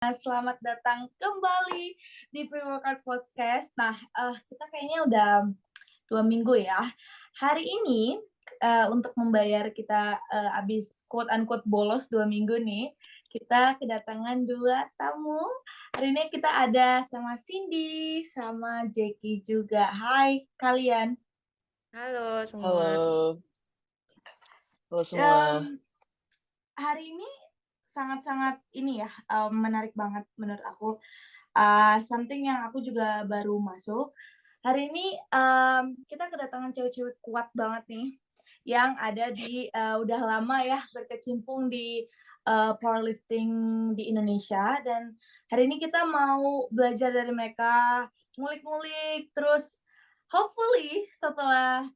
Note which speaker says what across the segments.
Speaker 1: Selamat datang kembali di Pre-Workout Podcast. Nah, kita kayaknya udah 2 minggu ya. Hari ini untuk membayar kita abis quote unquote bolos 2 minggu nih, kita kedatangan 2 tamu. Hari ini kita ada sama Cindy, sama Jackie juga. Hai kalian.
Speaker 2: Halo semua.
Speaker 3: Halo, halo semua.
Speaker 1: Hari ini sangat-sangat ini ya, menarik banget menurut aku. Something yang aku juga baru masuk. Hari ini kita kedatangan cewek-cewek kuat banget nih, yang ada di udah lama ya berkecimpung di powerlifting di Indonesia. Dan hari ini kita mau belajar dari mereka, ngulik-ngulik, terus hopefully setelah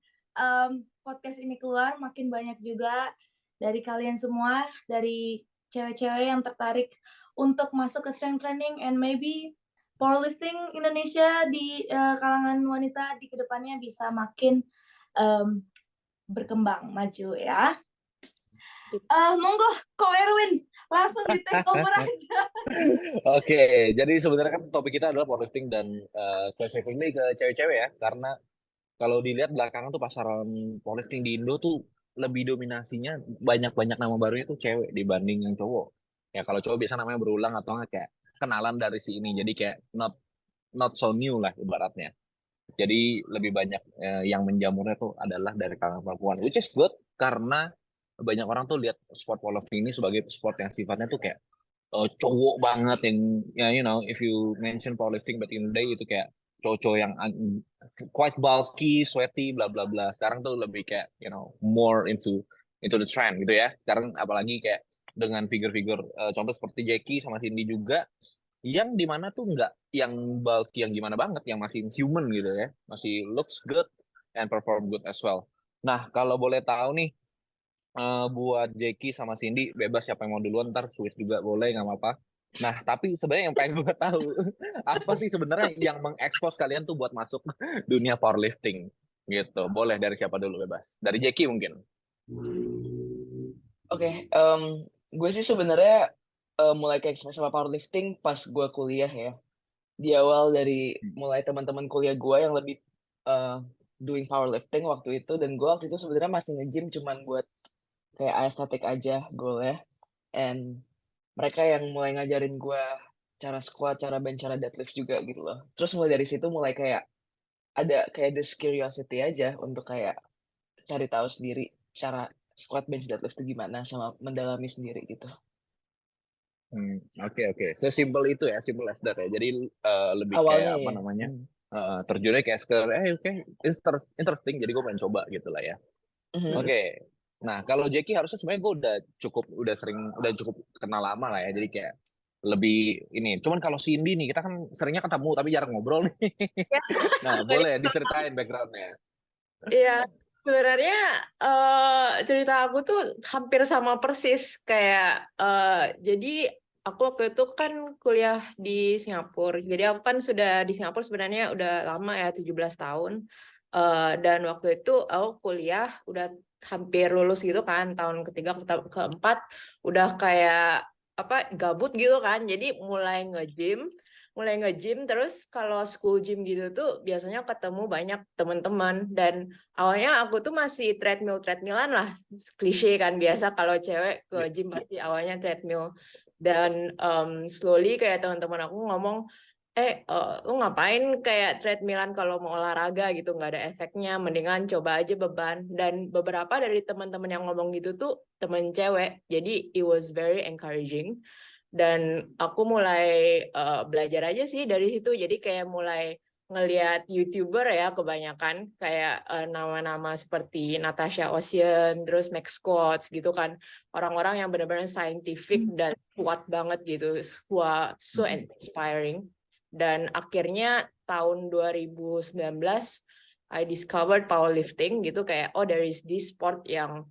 Speaker 1: podcast ini keluar makin banyak juga dari kalian semua, dari cewek-cewek yang tertarik untuk masuk ke strength training and maybe powerlifting Indonesia di kalangan wanita di kedepannya bisa makin berkembang maju ya. Monggo Ko Erwin langsung di take over aja.
Speaker 3: Oke, jadi sebenarnya kan topik kita adalah powerlifting dan specifically ke cewek-cewek ya, karena kalau dilihat belakangan tuh pasaran powerlifting di Indo tuh lebih dominasinya banyak-banyak nama barunya tuh cewek dibanding yang cowok. Ya kalau cowok biasa namanya berulang atau nggak kayak kenalan dari si ini, jadi kayak not so new lah ibaratnya. Jadi lebih banyak yang menjamurnya tuh adalah dari kalangan perempuan, which is good karena banyak orang tuh lihat sport powerlifting ini sebagai sport yang sifatnya tuh kayak cowok banget yang ya if you mention powerlifting back in the day itu kayak cowok-cowok yang quite bulky, sweaty, bla bla bla. Sekarang tuh lebih kayak more into the trend gitu ya. Sekarang apalagi kayak dengan figur-figur contoh seperti Jackie sama Cindy juga yang dimana tuh nggak yang bulky yang gimana banget, yang masih human gitu ya, masih looks good and perform good as well. Nah kalau boleh tahu nih buat Jackie sama Cindy bebas siapa yang mau duluan, ntar switch juga boleh nggak apa-apa. Nah tapi sebenarnya yang pengen gue tahu apa sih sebenarnya yang mengekspos kalian tuh buat masuk dunia powerlifting gitu. Boleh dari siapa dulu, bebas dari Jackie mungkin.
Speaker 2: Oke, gue sih sebenarnya mulai ke experience sama powerlifting pas gue kuliah ya. Di awal dari mulai teman-teman kuliah gue yang lebih doing powerlifting waktu itu, dan gue waktu itu sebenarnya masih nge-gym cuman buat kayak aesthetic aja goalnya. And mereka yang mulai ngajarin gue cara squat, cara bench, cara deadlift juga gitu loh. Terus mulai dari situ mulai kayak ada kayak this curiosity aja untuk kayak cari tahu sendiri cara squat, bench, deadlift itu gimana, sama mendalami sendiri gitu.
Speaker 3: Oke. Sesimpel itu ya, simple as that ya. Jadi lebih
Speaker 2: Awalnya
Speaker 3: kayak apa
Speaker 2: ya.
Speaker 3: namanya, terjunnya kayak sekedar oke, interesting, jadi gue pengen coba gitu lah ya. Oke. Nah, kalau Jackie harusnya sebenarnya gue udah cukup kenal lama lah ya. Jadi kayak lebih ini. Cuman kalau Cindy nih, kita kan seringnya ketemu tapi jarang ngobrol nih.
Speaker 2: Ya,
Speaker 3: Nah, boleh diceritain backgroundnya.
Speaker 2: iya, sebenarnya cerita aku tuh hampir sama persis kayak jadi aku waktu itu kan kuliah di Singapura. Jadi aku kan sudah di Singapura sebenarnya udah lama ya, 17 tahun. Dan waktu itu aku kuliah udah hampir lulus gitu kan, tahun ketiga keempat udah kayak apa gabut gitu kan. Jadi mulai nge-gym terus kalau school gym gitu tuh biasanya ketemu banyak teman-teman. Dan awalnya aku tuh masih treadmillan lah, klise kan, biasa kalau cewek ke gym pasti awalnya treadmill. Dan slowly kayak teman-teman aku ngomong, lu ngapain kayak treadmillan kalau mau olahraga gitu, nggak ada efeknya, mendingan coba aja beban. Dan beberapa dari teman-teman yang ngomong gitu tuh temen cewek, jadi it was very encouraging. Dan aku mulai belajar aja sih dari situ. Jadi kayak mulai ngelihat YouTuber ya, kebanyakan kayak nama-nama seperti Natasha Ocean, terus Max Squats gitu kan. Orang-orang yang benar-benar scientific dan kuat banget gitu. Wah, so inspiring. Dan akhirnya tahun 2019 I discovered powerlifting gitu, kayak there is this sport yang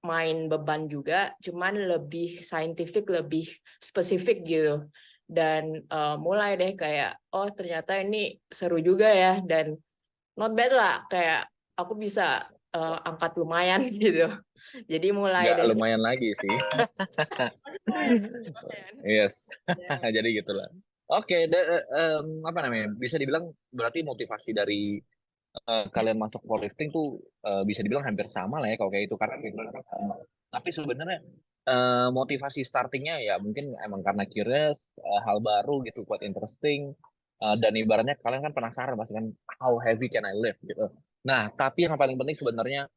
Speaker 2: main beban juga, cuman lebih scientific, lebih spesifik gitu. Dan mulai deh kayak ternyata ini seru juga ya, dan not bad lah, kayak aku bisa angkat lumayan gitu. Jadi mulai
Speaker 3: Nggak
Speaker 2: dari
Speaker 3: lumayan lagi sih.
Speaker 2: lumayan.
Speaker 3: Yes.
Speaker 2: Ya.
Speaker 3: Jadi gitulah. Oke, apa namanya? Bisa dibilang berarti motivasi dari kalian masuk powerlifting tuh bisa dibilang hampir sama lah ya kalau kayak itu karena tapi sebenarnya motivasi startingnya ya mungkin emang karena curious, hal baru gitu, buat interesting, dan ibaratnya kalian kan penasaran pasti kan how heavy can I lift gitu. Nah, tapi yang paling penting sebenarnya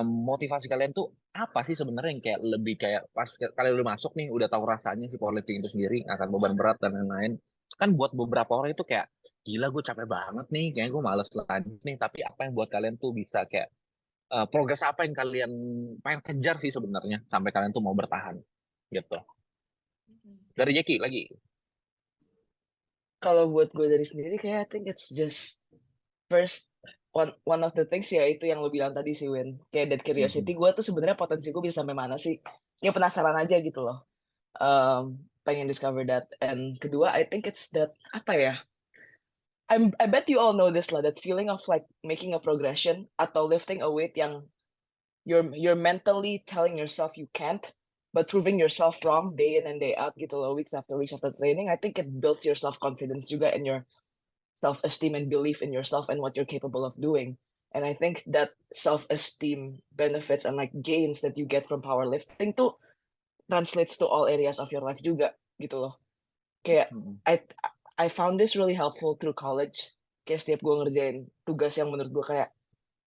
Speaker 3: motivasi kalian tuh apa sih sebenarnya yang kayak lebih kayak pas kalian udah masuk nih udah tahu rasanya si powerlifting itu sendiri akan beban berat dan lain-lain kan buat beberapa orang itu kayak gila gue capek banget nih kayaknya gue males lagi nih tapi apa yang buat kalian tuh bisa kayak progres apa yang kalian pengen kejar sih sebenarnya sampai kalian tuh mau bertahan gitu dari Jeki lagi.
Speaker 4: Kalau buat gue dari sendiri kayak I think it's just first one of the things ya itu yang lo bilang tadi sih Win, kayak that curiosity gue tuh sebenarnya potensi gue bisa sampai mana sih, kayak penasaran aja gitu loh. Pengen discover that. And kedua I think it's that apa ya, I bet you all know this lah, that feeling of like making a progression atau lifting a weight yang you're mentally telling yourself you can't, but proving yourself wrong day in and day out gitu loh, weeks after training. I think it builds your self confidence juga and your self esteem and belief in yourself and what you're capable of doing. And I think that self esteem benefits and like gains that you get from powerlifting tuh translates to all areas of your life juga gitu loh. Kayak I found this really helpful through college. Kayak setiap gue ngerjain tugas yang menurut gue kayak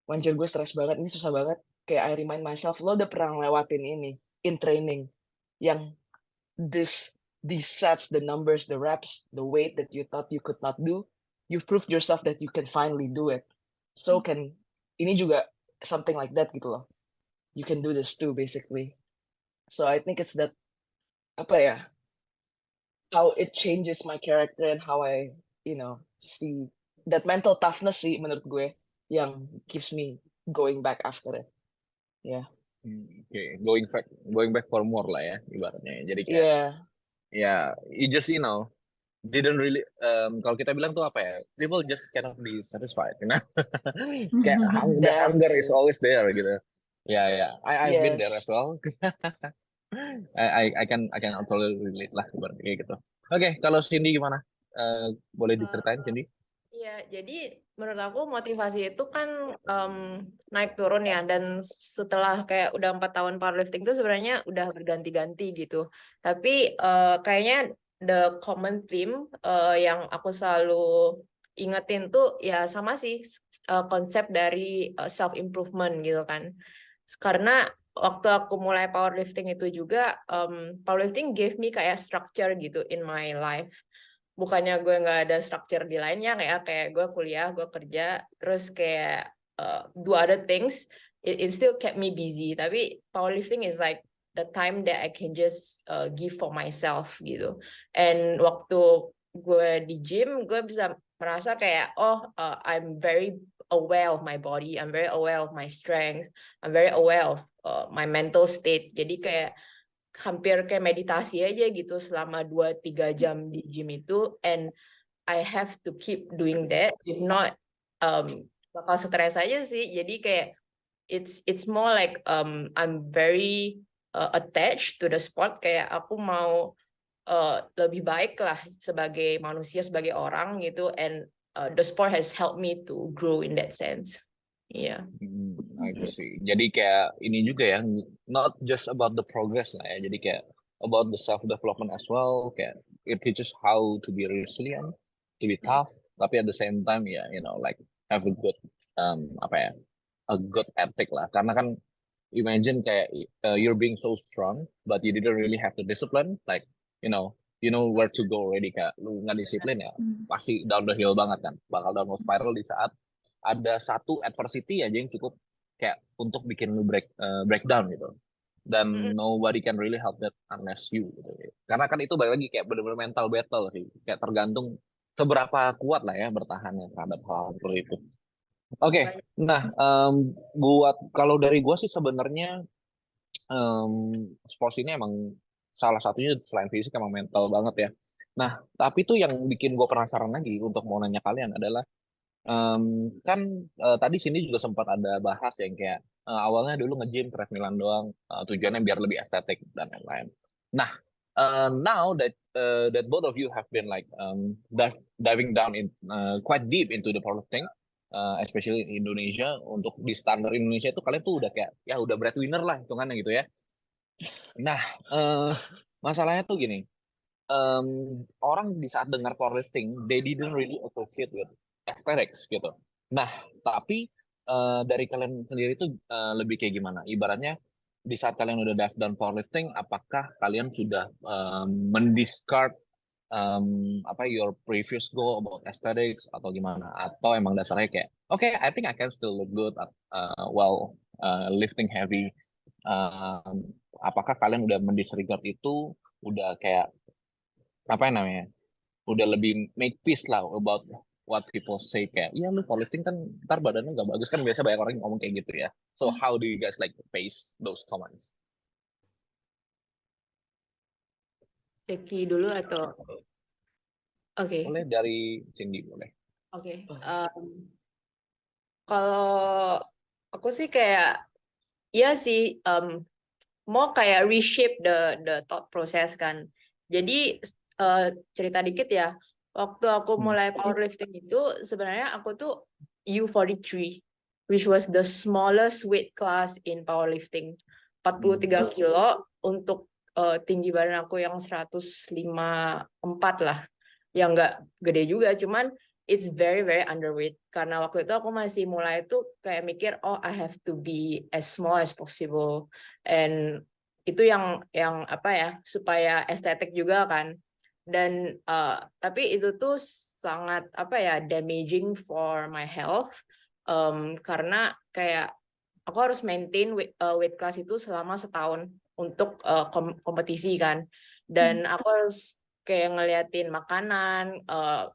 Speaker 4: wanjir gue stres banget, ini susah banget. Kayak I remind myself, lo udah pernah ngelewatin ini in training. Yang these sets, the numbers, the reps, the weight that you thought you could not do, you've proved yourself that you can finally do it. So can ini juga something like that gitu loh. You can do this too basically. So I think it's that apa ya, how it changes my character and how I see that mental toughness sih menurut gue yang keeps me going back after it. Yeah.
Speaker 3: Okay, going back for more lah ya ibaratnya. Jadi kayak
Speaker 4: Yeah.
Speaker 3: ya you just didn't really kalau kita bilang tuh apa ya, people just cannot be satisfied, kayak the
Speaker 4: That
Speaker 3: hunger is
Speaker 4: too.
Speaker 3: always there gitu. Ya, I've been there as
Speaker 4: Yes.
Speaker 3: well. I can totally relate lah ibaratnya kayak gitu. Oke, kalau Cindy gimana? Boleh diceritain Cindy?
Speaker 2: Iya, jadi menurut aku motivasi itu kan naik turun ya, dan setelah kayak udah 4 tahun powerlifting itu sebenarnya udah berganti-ganti gitu. Tapi kayaknya the common theme yang aku selalu ingetin tuh ya sama sih, konsep dari self improvement gitu kan. Karena waktu aku mulai powerlifting itu juga powerlifting gave me kayak structure gitu in my life. Bukannya gue nggak ada structure di lainnya, kayak gue kuliah, gue kerja, terus kayak do other things, it still kept me busy. Tapi powerlifting is like the time that I can just give for myself gitu. And waktu gue di gym, gue bisa merasa kayak I'm very aware of my body, I'm very aware of my strength, I'm very aware of my mental state. Jadi kayak hampir kayak meditasi aja gitu selama 2-3 jam di gym itu, and I have to keep doing that, if not bakal stres aja sih. Jadi kayak it's more like I'm very attached to the sport, kayak aku mau lebih baik lah sebagai manusia, sebagai orang gitu, and the sport has helped me to grow in that sense. Iya.
Speaker 3: I see. Jadi kayak ini juga ya, not just about the progress lah ya. Jadi kayak about the self development as well. Kayak it teaches how to be resilient, to be tough, tapi at the same time ya, like have a good apa ya, a good ethic lah. Karena kan imagine kayak you're being so strong, but you didn't really have the discipline. Like you know where to go already. Kayak lu nggak disiplin ya, pasti down the hill banget kan. Bakal downward spiral di saat ada satu adversity aja yang cukup kayak untuk bikin lu breakdown gitu, dan nobody can really help that unless you gitu. Karena kan itu balik lagi kayak bener-bener mental battle sih, kayak tergantung seberapa kuat lah ya bertahannya terhadap hal seperti itu. Oke, nah buat kalau dari gua sih sebenarnya sports ini emang salah satunya selain fisik emang mental banget ya. Nah, tapi tuh yang bikin gue penasaran lagi untuk mau nanya kalian adalah Kan tadi sini juga sempat ada bahas yang kayak awalnya dulu nge-gym treadmillan doang, tujuannya biar lebih estetik dan lain-lain. Nah, now that both of you have been like diving down in quite deep into the powerlifting, especially in Indonesia, untuk di standar Indonesia itu kalian tuh udah kayak ya udah breadwinner lah hitungannya gitu ya. Nah, masalahnya tuh gini, orang di saat dengar powerlifting, they didn't really associate with aesthetics gitu. Nah, tapi dari kalian sendiri tuh lebih kayak gimana? Ibaratnya di saat kalian udah dive down powerlifting, apakah kalian sudah mendiscard apa your previous goal about aesthetics atau gimana? Atau emang dasarnya kayak, okay, I think I can still look good while lifting heavy. Apakah kalian udah mendisregard itu, udah kayak apa yang namanya, udah lebih make peace lah about what people say kayak iya lu powerlifting kan ntar badannya nggak bagus, kan biasa banyak orang yang ngomong kayak gitu ya. So how do you guys like face those comments?
Speaker 2: Jackie dulu atau oke.
Speaker 3: Boleh dari Cindy boleh.
Speaker 2: Oke. Kalau aku sih kayak iya sih mau kayak reshape the thought process kan. Jadi cerita dikit ya. Waktu aku mulai powerlifting itu sebenarnya aku tuh U43, which was the smallest weight class in powerlifting. 43 kilo untuk tinggi badan aku yang 154 lah. Yang nggak gede juga, cuman it's very very underweight. Karena waktu itu aku masih mulai tuh kayak mikir, oh I have to be as small as possible. And itu yang apa ya, supaya estetik juga kan. Dan tapi itu tuh sangat apa ya, damaging for my health. Karena kayak aku harus maintain weight class itu selama setahun untuk kompetisi kan. Dan aku harus kayak ngeliatin makanan,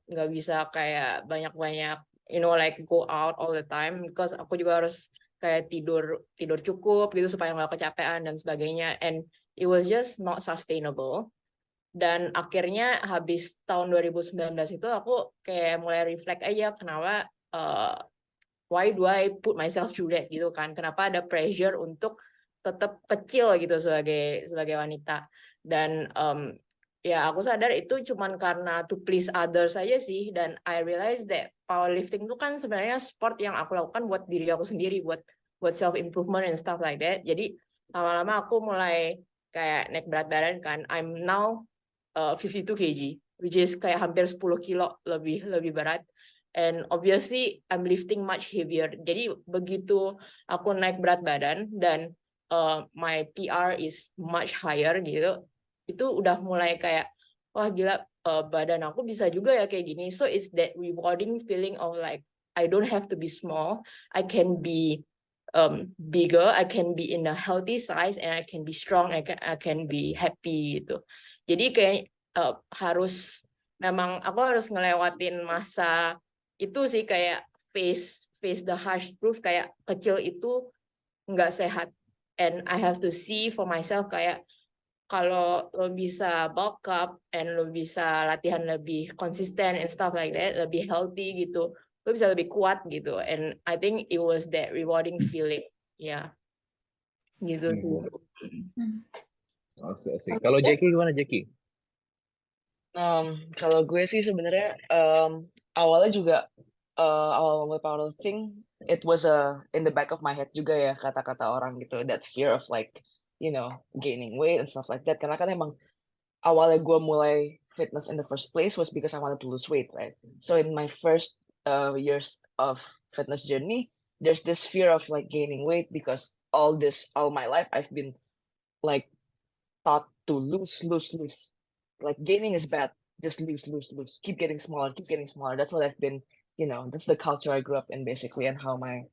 Speaker 2: nggak bisa kayak banyak-banyak, like go out all the time, because aku juga harus kayak tidur cukup gitu supaya nggak kecapean dan sebagainya. And it was just not sustainable. Dan akhirnya habis tahun 2019 itu aku kayak mulai reflect aja kenapa why do I put myself through that gitu kan? Kenapa ada pressure untuk tetap kecil gitu sebagai wanita? Dan ya aku sadar itu cuman karena to please others saja sih. Dan I realize that powerlifting itu kan sebenarnya sport yang aku lakukan buat diri aku sendiri, buat self improvement and stuff like that. Jadi lama-lama aku mulai kayak naik berat badan kan. I'm now 52 kg, which is kayak hampir 10 kilo lebih berat. And obviously I'm lifting much heavier. Jadi begitu aku naik berat badan dan my PR is much higher gitu, itu udah mulai kayak wah gila, badan aku bisa juga ya kayak gini. So it's that rewarding feeling of like I don't have to be small, I can be bigger, I can be in a healthy size, and I can be strong, I can be happy gitu. Jadi kayak memang aku harus ngelewatin masa itu sih, kayak face the harsh truth, kayak kecil itu nggak sehat. And I have to see for myself kayak kalau lo bisa bulk up and lo bisa latihan lebih konsisten and stuff like that, lebih healthy gitu, lo bisa lebih kuat gitu. And I think it was that rewarding feeling, ya gitu sih.
Speaker 3: Kalau Jackie gimana Jackie?
Speaker 4: Kalau gue sih sebenarnya awalnya juga awal mulai powerlifting, it was in the back of my head juga ya, kata-kata orang gitu, that fear of like gaining weight and stuff like that. Karena kan emang awalnya gue mulai fitness in the first place was because I wanted to lose weight, right? So in my first years of fitness journey, there's this fear of like gaining weight because all my life I've been like taught to lose. Like gaining is bad, just lose. Keep getting smaller. That's what I've been, that's the culture I grew up in basically, and how my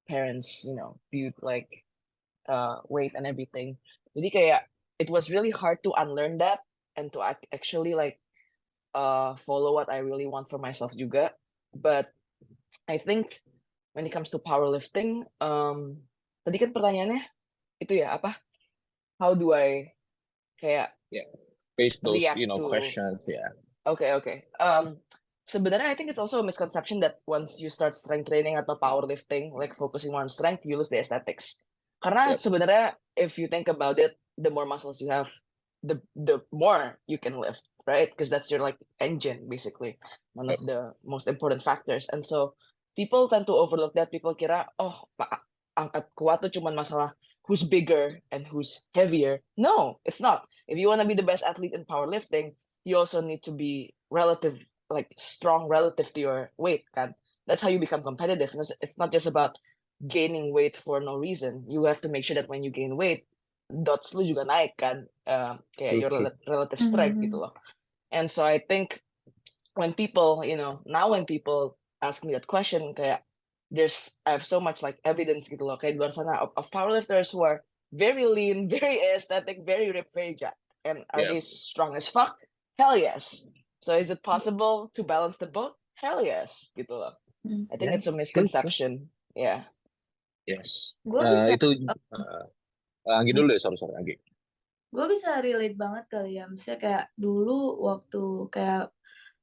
Speaker 4: parents, viewed like weight and everything. Jadi kayak it was really hard to unlearn that and to actually like follow what I really want for myself juga. But I think when it comes to powerlifting, tadi kan pertanyaannya itu ya apa? How do I kayak
Speaker 3: face those
Speaker 4: react to
Speaker 3: questions, yeah.
Speaker 4: Okay. sebenarnya I think it's also a misconception that once you start strength training atau powerlifting, like focusing more on strength, you lose the aesthetics. Karena
Speaker 3: Yep.
Speaker 4: sebenarnya if you think about it, the more muscles you have, the more you can lift, right? Because that's your like engine, basically, one of
Speaker 3: Yep.
Speaker 4: the most important factors. And so people tend to overlook that. People kira, oh, angkat kuat tuh cuman masalah who's bigger and who's heavier. No, it's not. If you want to be the best athlete in powerlifting, you also need to be like strong relative to your weight, kan? That's how you become competitive. It's not just about gaining weight for no reason. You have to make sure that when you gain weight, dots lu juga naik kan, kayak your
Speaker 3: True.
Speaker 4: relative strength gitu
Speaker 1: Mhm.
Speaker 4: loh. And so I think when people, now when people ask me that question, kayak I have so much like evidence gitu loh, kayak di luar sana of powerlifters who are very lean, very aesthetic, very ripped, very jacked. And are
Speaker 3: Yeah.
Speaker 4: they strong as fuck? Hell yes. So is it possible to balance the both? Hell yes, gitu loh.
Speaker 1: Mhm.
Speaker 4: I think
Speaker 3: Yeah.
Speaker 4: it's a
Speaker 3: True.
Speaker 4: misconception. Yeah.
Speaker 3: Yes.
Speaker 1: Gue bisa
Speaker 3: Itu Anggi dulu deh, sorry Anggi.
Speaker 1: gue bisa relate banget kali ya. Maksudnya kayak dulu waktu kayak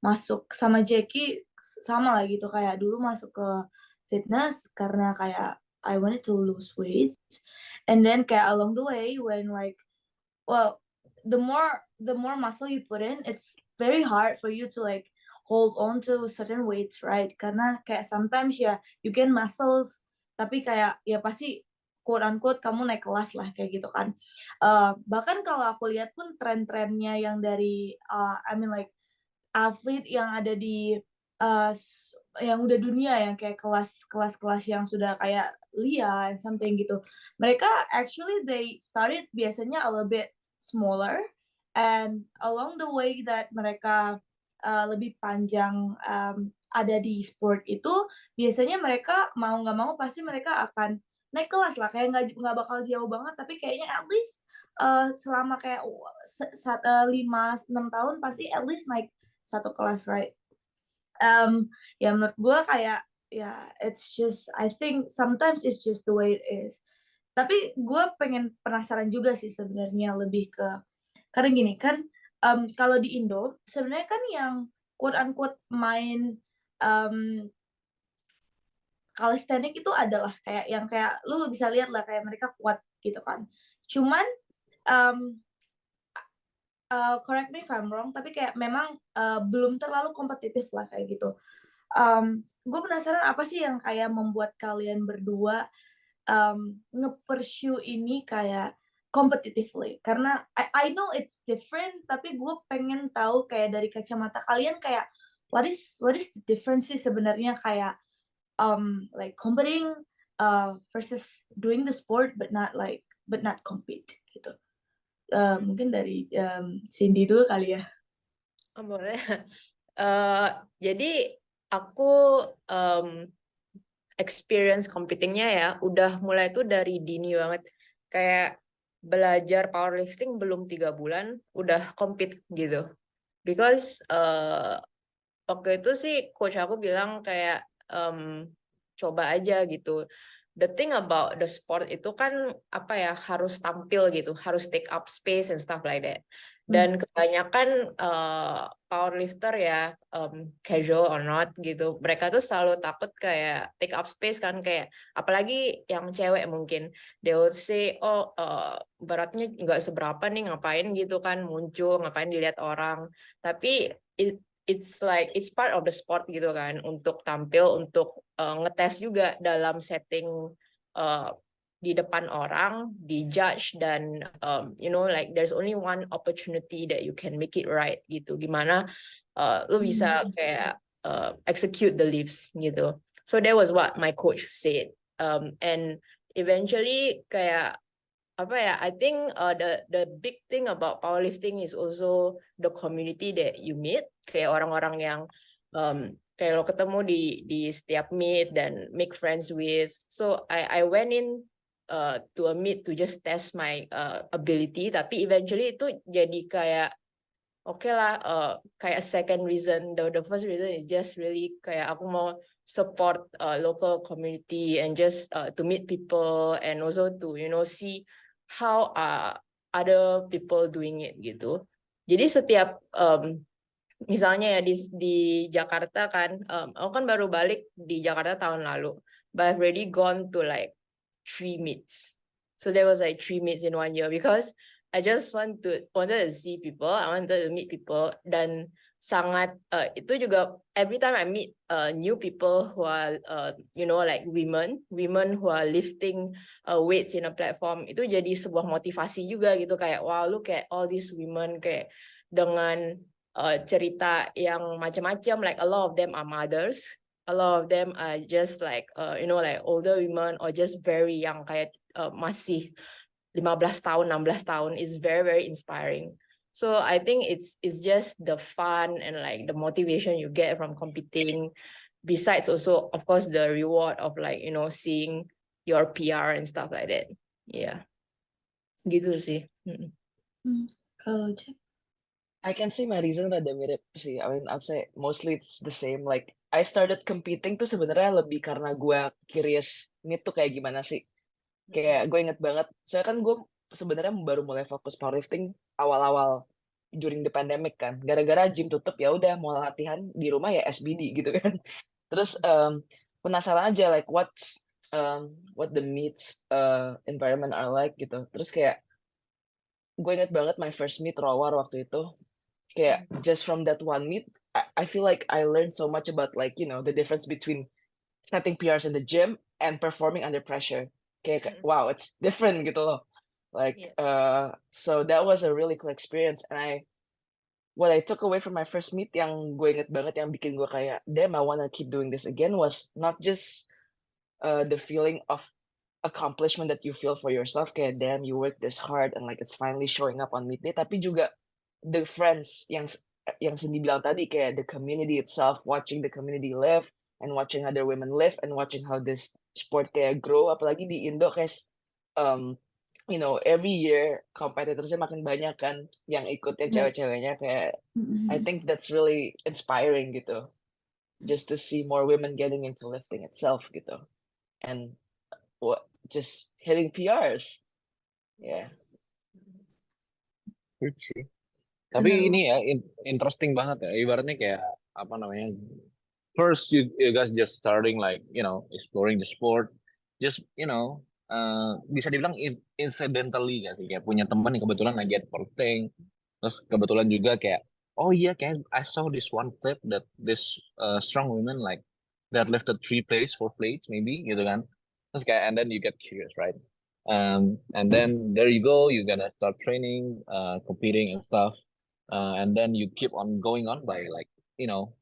Speaker 1: masuk sama Jackie sama lah gitu, kayak dulu masuk ke fitness karena kayak I wanted to lose weight, and then kayak along the way when like, well, the more muscle you put in, it's very hard for you to like hold on to certain weights, right? Karena kayak sometimes ya you gain muscles tapi kayak ya pasti quote unquote kamu naik kelas lah kayak gitu kan. Bahkan kalau aku lihat pun tren-trennya yang dari I mean like atlet yang ada di yang udah dunia yang kayak kelas-kelas yang sudah kayak Lia and something gitu. Mereka actually they started biasanya a little bit smaller, and along the way that mereka lebih panjang ada di sport itu, biasanya mereka mau nggak mau pasti mereka akan naik kelas lah, kayak nggak bakal jauh banget tapi kayaknya at least selama kayak 5-6 tahun pasti at least naik satu kelas, right? Ya menurut gue kayak ya it's just I think sometimes it's just the way it is. Tapi gue penasaran juga sih sebenarnya lebih ke karena gini kan, kalau di Indo sebenarnya kan yang quote unquote main calisthenics itu adalah kayak yang kayak lu bisa lihat lah kayak mereka kuat gitu kan. Cuman um, correct me if I'm wrong, tapi kayak memang belum terlalu kompetitif lah kayak gitu. Gue penasaran apa sih yang kayak membuat kalian berdua nge-pursue ini kayak competitively? Karena I know it's different, tapi gue pengen tahu kayak dari kacamata kalian kayak what is the difference sih sebenarnya kayak like competing versus doing the sport but not compete gitu. Mungkin dari Cindy dulu kali ya.
Speaker 2: Boleh. Jadi aku experience competingnya ya udah mulai tuh dari dini banget. Kayak belajar powerlifting belum 3 bulan udah compete gitu. Because waktu itu sih coach aku bilang kayak coba aja gitu. The thing about the sport itu kan apa ya, harus tampil gitu, harus take up space and stuff like that. Dan kebanyakan powerlifter ya, casual or not gitu, mereka tuh selalu takut kayak take up space kan, kayak apalagi yang cewek mungkin they will say oh beratnya nggak seberapa nih, ngapain gitu kan muncul, ngapain dilihat orang. Tapi it's like it's part of the sport gitu kan, untuk tampil, untuk ngetes juga dalam setting di depan orang, di judge, dan like there's only one opportunity that you can make it right gitu. Gimana lu bisa kayak execute the lifts gitu. So that was what my coach said. And eventually kayak apa ya, I think the big thing about powerlifting is also the community that you meet, kayak orang-orang yang kayak lo ketemu di setiap meet dan make friends with. So I went in to a meet to just test my ability, tapi eventually itu jadi kayak oke lah, kayak second reason. The first reason is just really kayak aku mau support local community and just to meet people and also to see how other people doing it gitu. Jadi setiap misalnya ya di Jakarta kan, aku kan baru balik di Jakarta tahun lalu, but I've already gone to like 3 meets. So there was like 3 meets in 1 year because I just wanted to see people, I wanted to meet people, dan sangat itu juga every time I meet new people who are like women who are lifting weights in a platform, itu jadi sebuah motivasi juga gitu, kayak wow, look at all these women kayak dengan cerita yang macam-macam, like a lot of them are mothers, a lot of them are just like like older women or just very young, kayak masih 15 tahun 16 tahun. Is very very inspiring. So I think it's just the fun and like the motivation you get from competing, besides also of course the reward of like seeing your PR and stuff like that. Yeah, gitu sih.
Speaker 1: Kalau Jack?
Speaker 4: I can say my reason rada mirip sih. I mean, I'd say mostly it's the same. Like, I started competing tuh sebenarnya lebih karena gue curious meet tuh kayak gimana sih. Kayak gue inget banget, soalnya kan gue sebenarnya baru mulai fokus powerlifting awal-awal during the pandemic kan. Gara-gara gym tutup, ya udah mau latihan di rumah ya SBD gitu kan. Terus penasaran aja like what the meets environment are like gitu. Terus kayak gue inget banget my first meet Rowar waktu itu. Kayak just from that one meet, I feel like I learned so much about like the difference between setting PRs in the gym and performing under pressure. Kayak wow, it's different gitu loh. Like so that was a really cool experience, and what I took away from my first meet yang gue inget banget yang bikin gue kayak damn I wanna keep doing this again was not just the feeling of accomplishment that you feel for yourself, kayak damn you work this hard and like it's finally showing up on meet day, tapi juga the friends yang Cindy bilang tadi, kayak the community itself, watching the community live and watching other women live and watching how this sport kayak grow, apalagi di Indo kayak every year competitorsnya makin banyak kan yang ikutnya cewek-ceweknya, kayak I think that's really inspiring gitu, just to see more women getting into lifting itself gitu, and just hitting PRs. Yeah.
Speaker 3: Tapi ini ya interesting banget ya, ibaratnya kayak apa namanya, first you guys just starting like exploring the sport, just bisa dibilang incidentally gak sih, kayak punya teman yang kebetulan lagi at powerlifting, terus kebetulan juga kayak oh iya kayak I saw this one clip that this strong women like that lifted 3 plates 4 plates maybe gitu kan, terus kayak and then you get curious, right? And then there you go, you gonna start training, competing and stuff. And then you keep on going on by like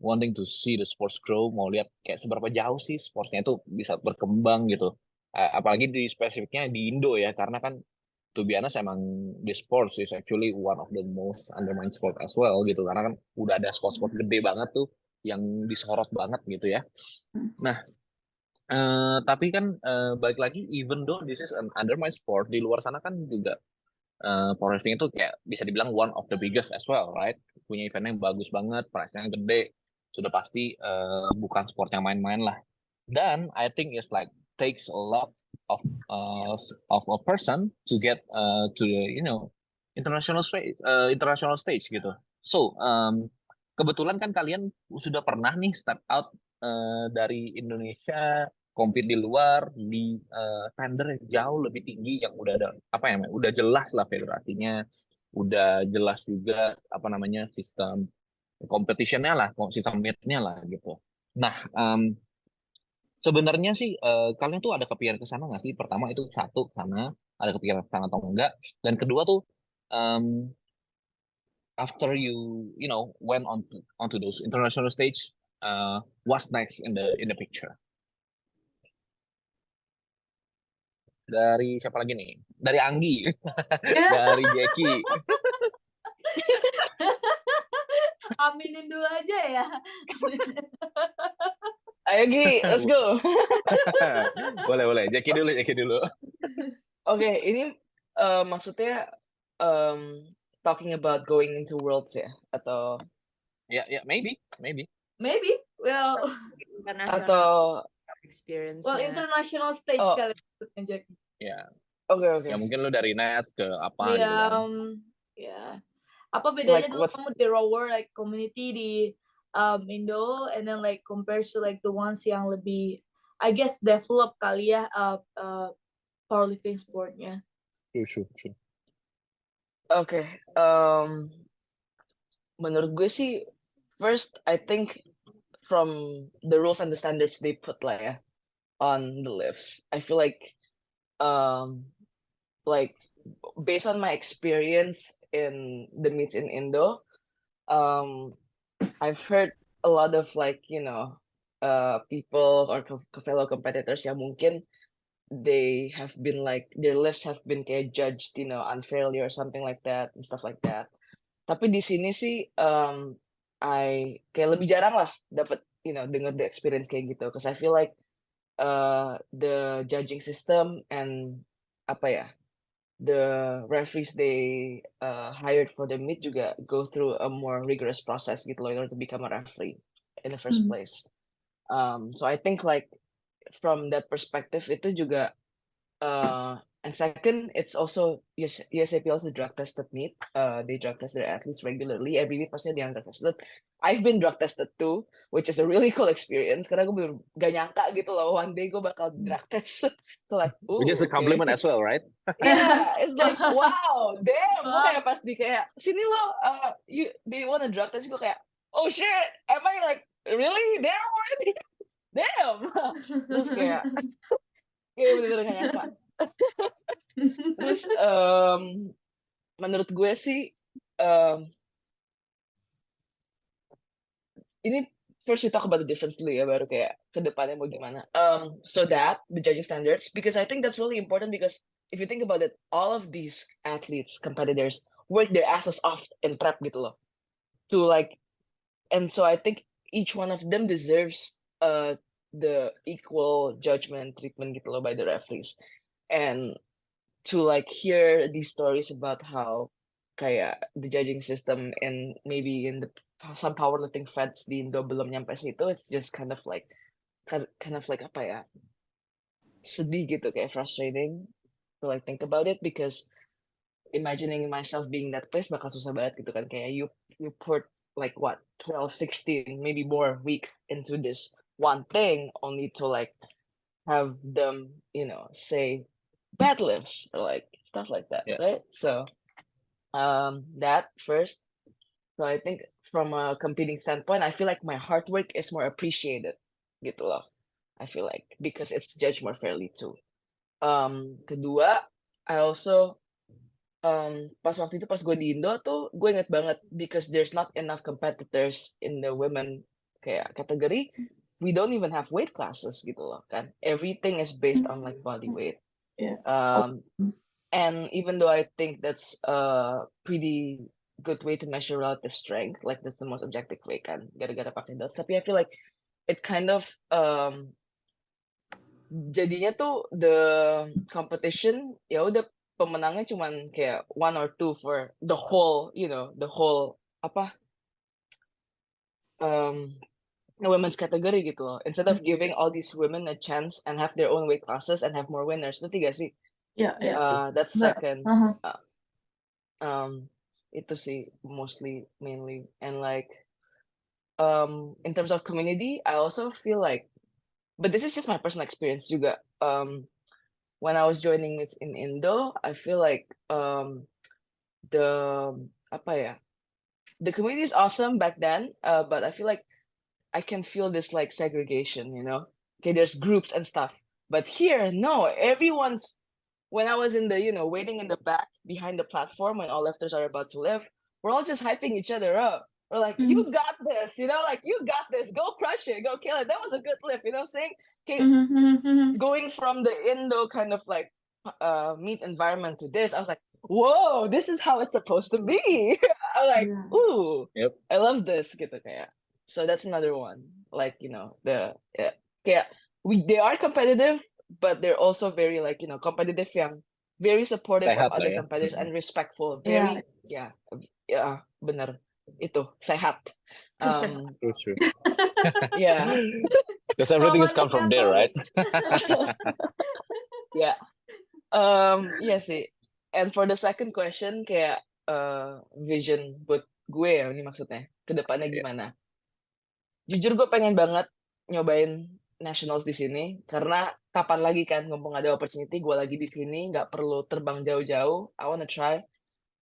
Speaker 3: wanting to see the sports grow, mau lihat kayak seberapa jauh sih sportsnya itu bisa berkembang gitu. Apalagi di spesifiknya di Indo ya, karena kan to be honest emang the sports is actually one of the most undermined sport as well gitu, karena kan udah ada sport-sport gede banget tuh yang disorot banget gitu ya. Nah tapi kan balik lagi, even though this is an undermined sport, di luar sana kan juga powerlifting itu kayak bisa dibilang one of the biggest as well, right? Punya event yang bagus banget, price-nya gede, sudah pasti bukan sport yang main-main lah. Dan I think it's like takes a lot of a person to get to the international stage gitu. So kebetulan kan kalian sudah pernah nih step out dari Indonesia, compete di luar di tender yang jauh lebih tinggi, yang udah ada udah jelas lah federasinya, udah jelas juga sistem competitionnya lah, sistem meetnya lah gitu. Nah sebenarnya sih kalian tuh ada kepikiran ke sana nggak sih? Pertama itu satu, sana ada kepikiran ke sana atau enggak, dan kedua tuh after you went onto those international stage, what's next in the picture? Dari siapa lagi nih? Dari Anggi. Dari Jackie.
Speaker 1: Aminin dulu aja ya.
Speaker 4: Ayo Gi, let's go.
Speaker 3: Boleh. Jackie dulu.
Speaker 4: Oke, ini maksudnya talking about going into worlds ya, atau
Speaker 3: Ya, maybe.
Speaker 1: Well,
Speaker 4: atau
Speaker 2: experience.
Speaker 1: well international stage kali aja.
Speaker 3: Ya.
Speaker 4: Oke.
Speaker 3: Ya mungkin lu dari Nets ke apa gitu kan.
Speaker 1: Ya. Apa bedanya
Speaker 4: Like
Speaker 1: dulu
Speaker 4: what's
Speaker 1: kamu di rower like community di Indo, and then like compared to like the ones yang lebih I guess develop kali ya powerlifting sportnya.
Speaker 3: True.
Speaker 4: okay. Menurut gue sih, first I think from the rules and the standards they put lah ya on the lifts, I feel like based on my experience in the meets in Indo, I've heard a lot of like people or fellow competitors yang mungkin they have been like their lifts have been kayak judged unfairly or something like that and stuff like that. Tapi di sini sih I kayak lebih jarang lah dapat denger the experience kayak gitu, because I feel like the judging system and apa ya, the referees they hired for the meet juga go through a more rigorous process gitu loh in order to become a referee in the first place. So I think like from that perspective itu juga and second, it's also USAPL is a drug tested meet. They drug test their athletes regularly. Every week pasti ada yang drug tested. I've been drug tested too, which is a really cool experience karena gue bener gak nyangka gitu loh one day gue bakal drug test. So like,
Speaker 3: Which is a
Speaker 4: okay.
Speaker 3: compliment as well, right?
Speaker 4: Yeah, it's like wow, damn. Gue
Speaker 1: Wow.
Speaker 4: kayak pas di kayak sini lo, they want a drug test, gue kayak oh shit, am I like really there already? Damn. Terus kayak bener-bener gak nyangka. Terus menurut gue sih ini first we talk about the difference dulu ya, baru kayak ke depannya mau gimana. So that the judging standards, because I think that's really important, because if you think about it, all of these athletes, competitors work their asses off in prep gitu loh. To like, and so I think each one of them deserves the equal judgment treatment gitu loh by the referees. And to like hear these stories about how kayak the judging system and maybe in the some powerlifting feds di Indo belum nyampe situ, it's just kind of like apa ya, sedih gitu, kayak frustrating to like think about it, because imagining myself being that place bakal susah banget gitu kan, kayak you put like what 12, 16, maybe more weeks into this one thing only to like have them say bad lifts or like stuff like that,
Speaker 3: Yeah.
Speaker 4: right? So that first. So I think from a competing standpoint, I feel like my hard work is more appreciated gitu loh. I feel like because it's judged more fairly too. Kedua, I also pas waktu itu pas gue di Indo tuh gue inget banget, because there's not enough competitors in the women kayak category. We don't even have weight classes gitu loh kan. Everything is based on like body weight.
Speaker 1: Yeah.
Speaker 4: And even though I think that's a pretty good way to measure relative strength, like that's the most objective way kan, gara-gara pakai dots, tapi I feel like it kind of jadinya tuh the competition ya udah pemenangnya cuman kayak 1 or 2 for the whole apa the women's category gitu loh, instead of giving all these women a chance and have their own weight classes and have more winners. Ngerti gak sih?
Speaker 1: Yeah.
Speaker 4: That's second.
Speaker 1: Uh-huh.
Speaker 4: Itu sih mainly, and like in terms of community, I also feel like, but this is just my personal experience juga, when I was joining it in Indo, I feel like the community is awesome back then, but I feel like I can feel this like segregation, okay, there's groups and stuff, but here no, everyone's, when I was in the waiting in the back behind the platform when all lifters are about to lift, we're all just hyping each other up. We're like, you got this, like you got this, go crush it, go kill it. That was a good lift, you know what I'm saying? Okay, going from the Indo kind of like meet environment to this, I was like, whoa, this is how it's supposed to be. I'm like,
Speaker 1: Yeah.
Speaker 4: ooh,
Speaker 3: Yep.
Speaker 4: I love this gitu kayak. So that's another one. Like, they are competitive, but they're also very like, competitive yang very supportive
Speaker 3: Sehat
Speaker 4: of other
Speaker 3: lah ya.
Speaker 4: competitors and respectful. Very, yeah, bener. Itu, sehat.
Speaker 3: True.
Speaker 4: Yeah.
Speaker 3: Because everything has come from there, right?
Speaker 4: Yeah. Yeah sih. And for the second question, kayak vision buat gue ya ini maksudnya ke depannya
Speaker 3: Iya.
Speaker 4: gimana. Jujur gue pengen banget nyobain nationals di sini karena kapan lagi kan mumpung ada opportunity gue lagi di sini nggak perlu terbang jauh-jauh. I wanna try.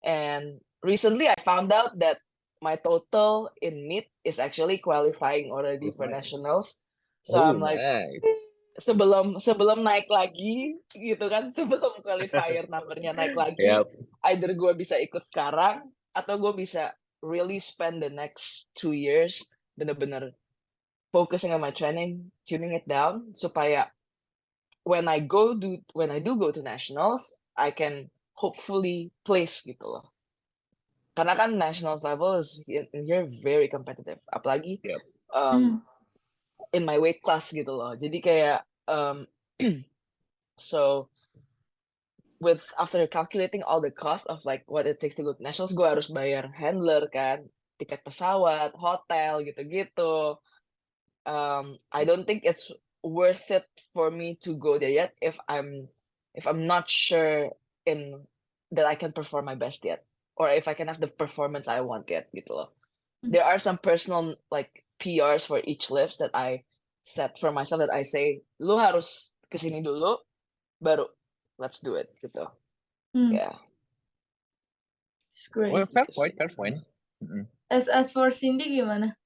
Speaker 4: And recently I found out that my total in meet is actually qualifying already for nationals. So
Speaker 3: Oh,
Speaker 4: I'm like
Speaker 3: nice.
Speaker 4: sebelum naik lagi gitu kan, sebelum qualifier numbernya naik lagi,
Speaker 3: Yep.
Speaker 4: either gue bisa ikut sekarang atau gue bisa really spend the next 2 years bener-bener focusing on my training, tuning it down supaya when I do go to nationals, I can hopefully place gitu loh. Karena kan nationals level is in here very competitive, apalagi
Speaker 3: Yep.
Speaker 4: in my weight class gitu loh. Jadi kayak so after calculating all the cost of like what it takes to go to nationals, gue harus bayar handler kan, tiket pesawat, hotel gitu-gitu. I don't think it's worth it for me to go there yet if I'm not sure in that I can perform my best yet, or if I can have the performance I want yet gitu loh. There are some personal like PRs for each lifts that I set for myself that I say, lu harus kesini dulu, baru let's do it gitu. Yeah,
Speaker 1: It's great.
Speaker 3: Well, fair
Speaker 4: gitu
Speaker 3: point,
Speaker 4: sih.
Speaker 3: fair point. Mm-mm.
Speaker 1: As for Cindy gimana?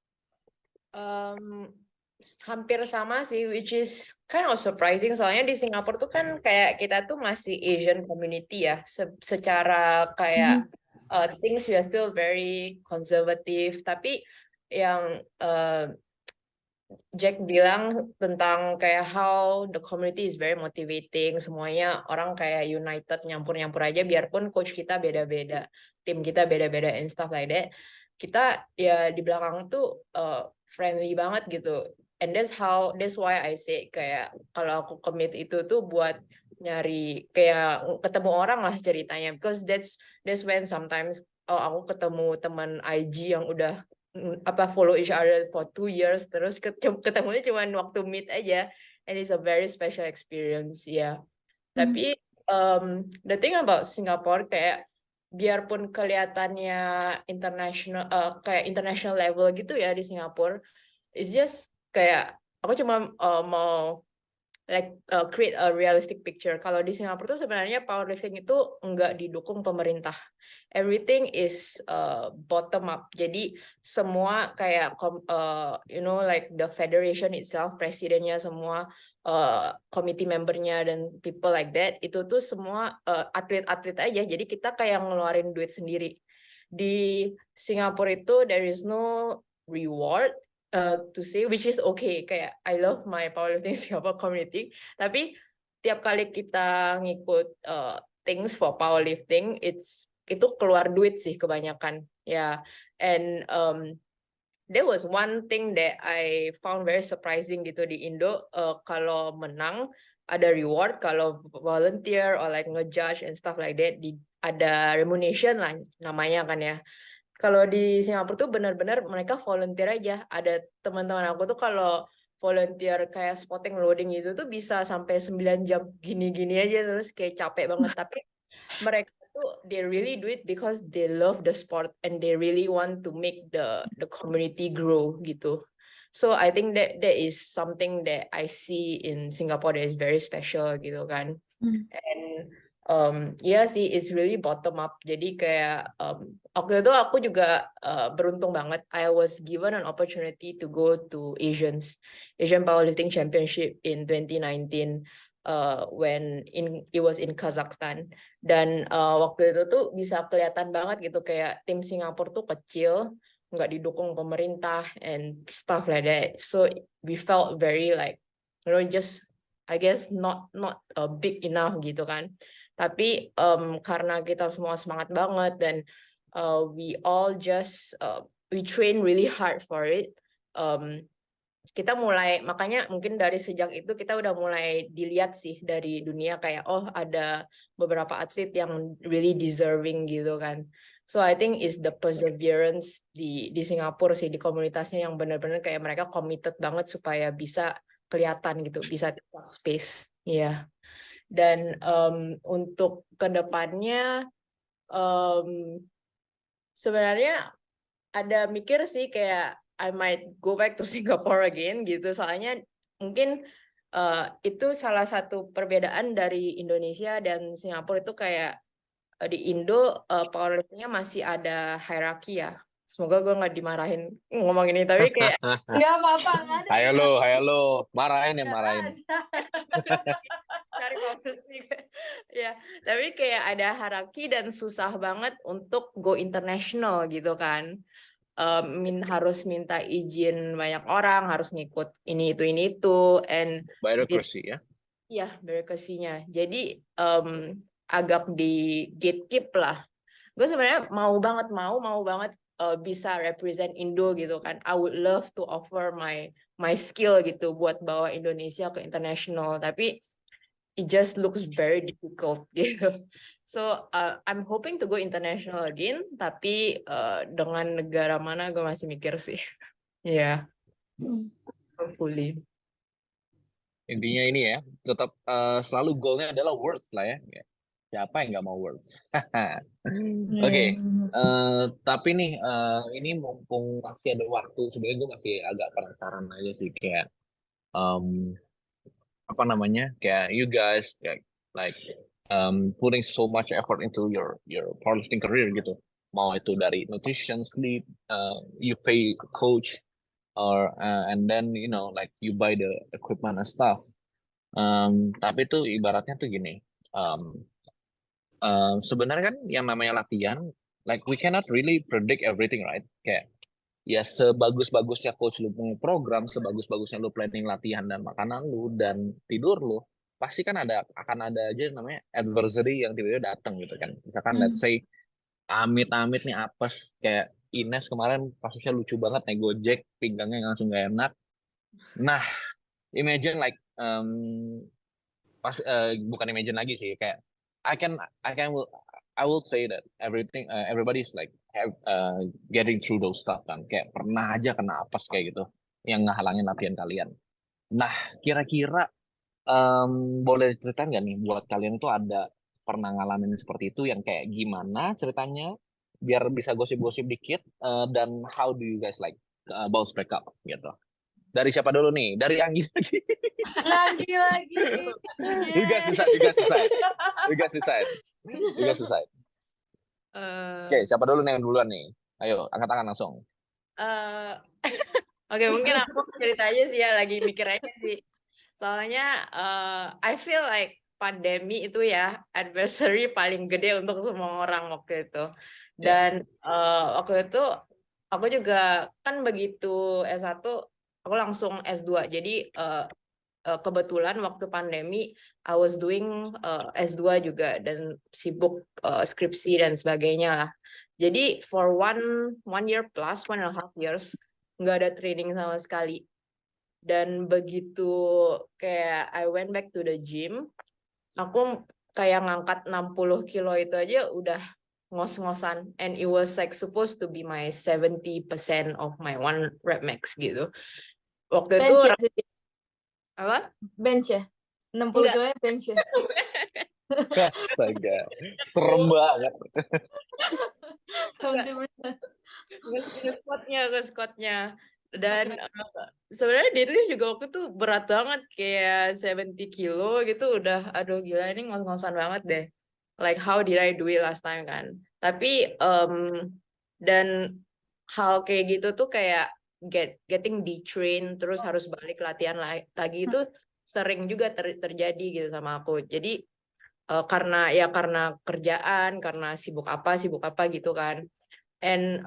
Speaker 2: Hampir sama sih, which is kind of surprising. Soalnya di Singapura tuh kan kayak kita tuh masih Asian community ya. Secara kayak things we are still very conservative. Tapi yang Jack bilang tentang kayak how the community is very motivating, semuanya orang kayak united, nyampur-nyampur aja, biarpun coach kita beda-beda, tim kita beda-beda and stuff like that. Kita ya di belakang tuh friendly banget gitu. And that's why I say kayak kalau aku commit itu tuh buat nyari kayak ketemu orang lah ceritanya, because that's when sometimes aku ketemu teman IG yang udah follow each other for 2 years, terus ketemunya cuma waktu meet aja, and it's a very special experience ya. Tapi the thing about Singapore kayak biarpun kelihatannya kayak international level gitu ya di Singapura, it's just kayak aku cuma mau create a realistic picture. Kalau di Singapura tuh sebenarnya powerlifting itu nggak didukung pemerintah. Everything is bottom up. Jadi semua kayak like the federation itself, presidennya semua, committee membernya dan people like that, itu tuh semua atlet-atlet aja. Jadi kita kayak ngeluarin duit sendiri. Di Singapura itu there is no reward to say, which is okay. Kayak I love my powerlifting Singapore community. Tapi tiap kali kita ngikut things for powerlifting, itu keluar duit sih kebanyakan ya. And there was one thing that I found very surprising gitu di Indo, kalau menang ada reward, kalau volunteer or like ngejudge and stuff like that ada remuneration lah namanya kan ya. Kalau di Singapura tuh benar-benar mereka volunteer aja. Ada teman-teman aku tuh kalau volunteer kayak spotting loading itu tuh bisa sampai 9 jam gini-gini aja, terus kayak capek banget. Tapi mereka tuh they really do it because they love the sport and they really want to make the community grow gitu. So I think that is something that I see in Singapore that is very special gitu kan. And iya sih, it's really bottom up. Jadi kayak waktu itu aku juga beruntung banget. I was given an opportunity to go to Asian Powerlifting Championship in 2019 when it was in Kazakhstan. Dan waktu itu tuh bisa kelihatan banget gitu kayak tim Singapura tuh kecil, nggak didukung pemerintah and stuff like that. So we felt very like just I guess not big enough gitu kan. Tapi karena kita semua semangat banget dan we all just we train really hard for it. Kita mulai, makanya mungkin dari sejak itu kita udah mulai dilihat sih dari dunia kayak ada beberapa atlet yang really deserving gitu kan. So I think is the perseverance di Singapura sih, di komunitasnya yang benar-benar kayak mereka committed banget supaya bisa kelihatan gitu, bisa take space ya. Dan untuk kedepannya sebenarnya ada mikir sih kayak I might go back to Singapore again gitu. Soalnya mungkin itu salah satu perbedaan dari Indonesia dan Singapura itu kayak di Indo powerliftingnya masih ada hierarki ya. Semoga gue nggak dimarahin ngomong ini, tapi kayak
Speaker 1: Nggak apa-apa, nggak ada yang
Speaker 3: Ayo lo, marahin ya
Speaker 1: nggak
Speaker 3: marahin.
Speaker 1: ada.
Speaker 2: cari fokus juga. Ya, tapi kayak ada hierarki dan susah banget untuk go international gitu kan. Harus minta izin banyak orang, harus ngikut ini itu, and
Speaker 3: Bureaucracy ya.
Speaker 2: ya birokrasinya. Jadi agak di gatekeep lah. Gue sebenarnya mau banget bisa represent Indo gitu kan. I would love to offer my skill gitu buat bawa Indonesia ke international, tapi it just looks very difficult gitu. So I'm hoping to go international again, tapi dengan negara mana gue masih mikir sih. Ya, hopefully.
Speaker 3: Intinya ini ya, tetap selalu goalnya adalah words lah ya. Siapa yang nggak mau words? Oke, tapi nih ini mumpung masih ada waktu, sebenarnya gue masih agak penasaran aja sih kayak apa namanya, kayak you guys kayak like putting so much effort into your powerlifting career gitu. Mau itu dari nutrition, sleep, you pay coach, or and then you know like you buy the equipment and stuff. Tapi tuh ibaratnya tuh gini. Sebenarnya kan yang namanya latihan, like we cannot really predict everything, right? Kayak ya sebagus-bagusnya coach lu punya program, sebagus-bagusnya lu planning latihan dan makanan lu dan tidur lu, pasti kan akan ada aja namanya adversary yang tiba-tiba datang gitu kan. Misalkan let's say amit-amit nih apes kayak Ines kemarin kasusnya lucu banget naik Gojek pinggangnya langsung gak enak. Nah, imagine like bukan imagine lagi sih kayak I can I will say that everybody's like getting through those stuff kan kayak pernah aja kena apes kayak gitu yang ngehalangin latihan kalian. Nah, kira-kira boleh ceritain nggak nih buat kalian itu ada pernah ngalamin seperti itu yang kayak gimana ceritanya biar bisa gosip-gosip dikit dan how do you guys like bounce back up gitu. Dari siapa dulu nih? Dari Anggi lagi.
Speaker 1: Lagi.
Speaker 3: You guys decide. Oke, siapa dulu nih yang duluan nih? Ayo, angkat tangan langsung.
Speaker 2: Oke, mungkin aku cerita aja sih ya, lagi mikir aja sih. Soalnya I feel like pandemi itu ya adversary paling gede untuk semua orang waktu itu. Dan waktu itu aku juga kan begitu S1 aku langsung S2. Jadi kebetulan waktu pandemi I was doing S2 juga dan sibuk skripsi dan sebagainya lah. Jadi for one year plus 1.5 years nggak ada training sama sekali. Dan begitu kayak I went back to the gym, aku kayak ngangkat 60 kilo itu aja udah ngos-ngosan, and it was like supposed to be my 70% of my one rep max gitu. Waktu itu
Speaker 1: Bench ya?
Speaker 2: apa?
Speaker 1: Bench ya? 60
Speaker 2: Enggak.
Speaker 1: kilo bench ya?
Speaker 3: Astaga, serem banget.
Speaker 1: 70%.
Speaker 2: Nge-squatnya. Dan sebenarnya deadlift juga waktu itu berat banget, kayak 70 kilo gitu udah aduh gila ini ngos-ngosan banget deh. Like how did I do it last time kan. Tapi dan hal kayak gitu tuh kayak getting detrained terus harus balik latihan lagi itu sering juga terjadi gitu sama aku. Jadi karena kerjaan, karena sibuk apa gitu kan. And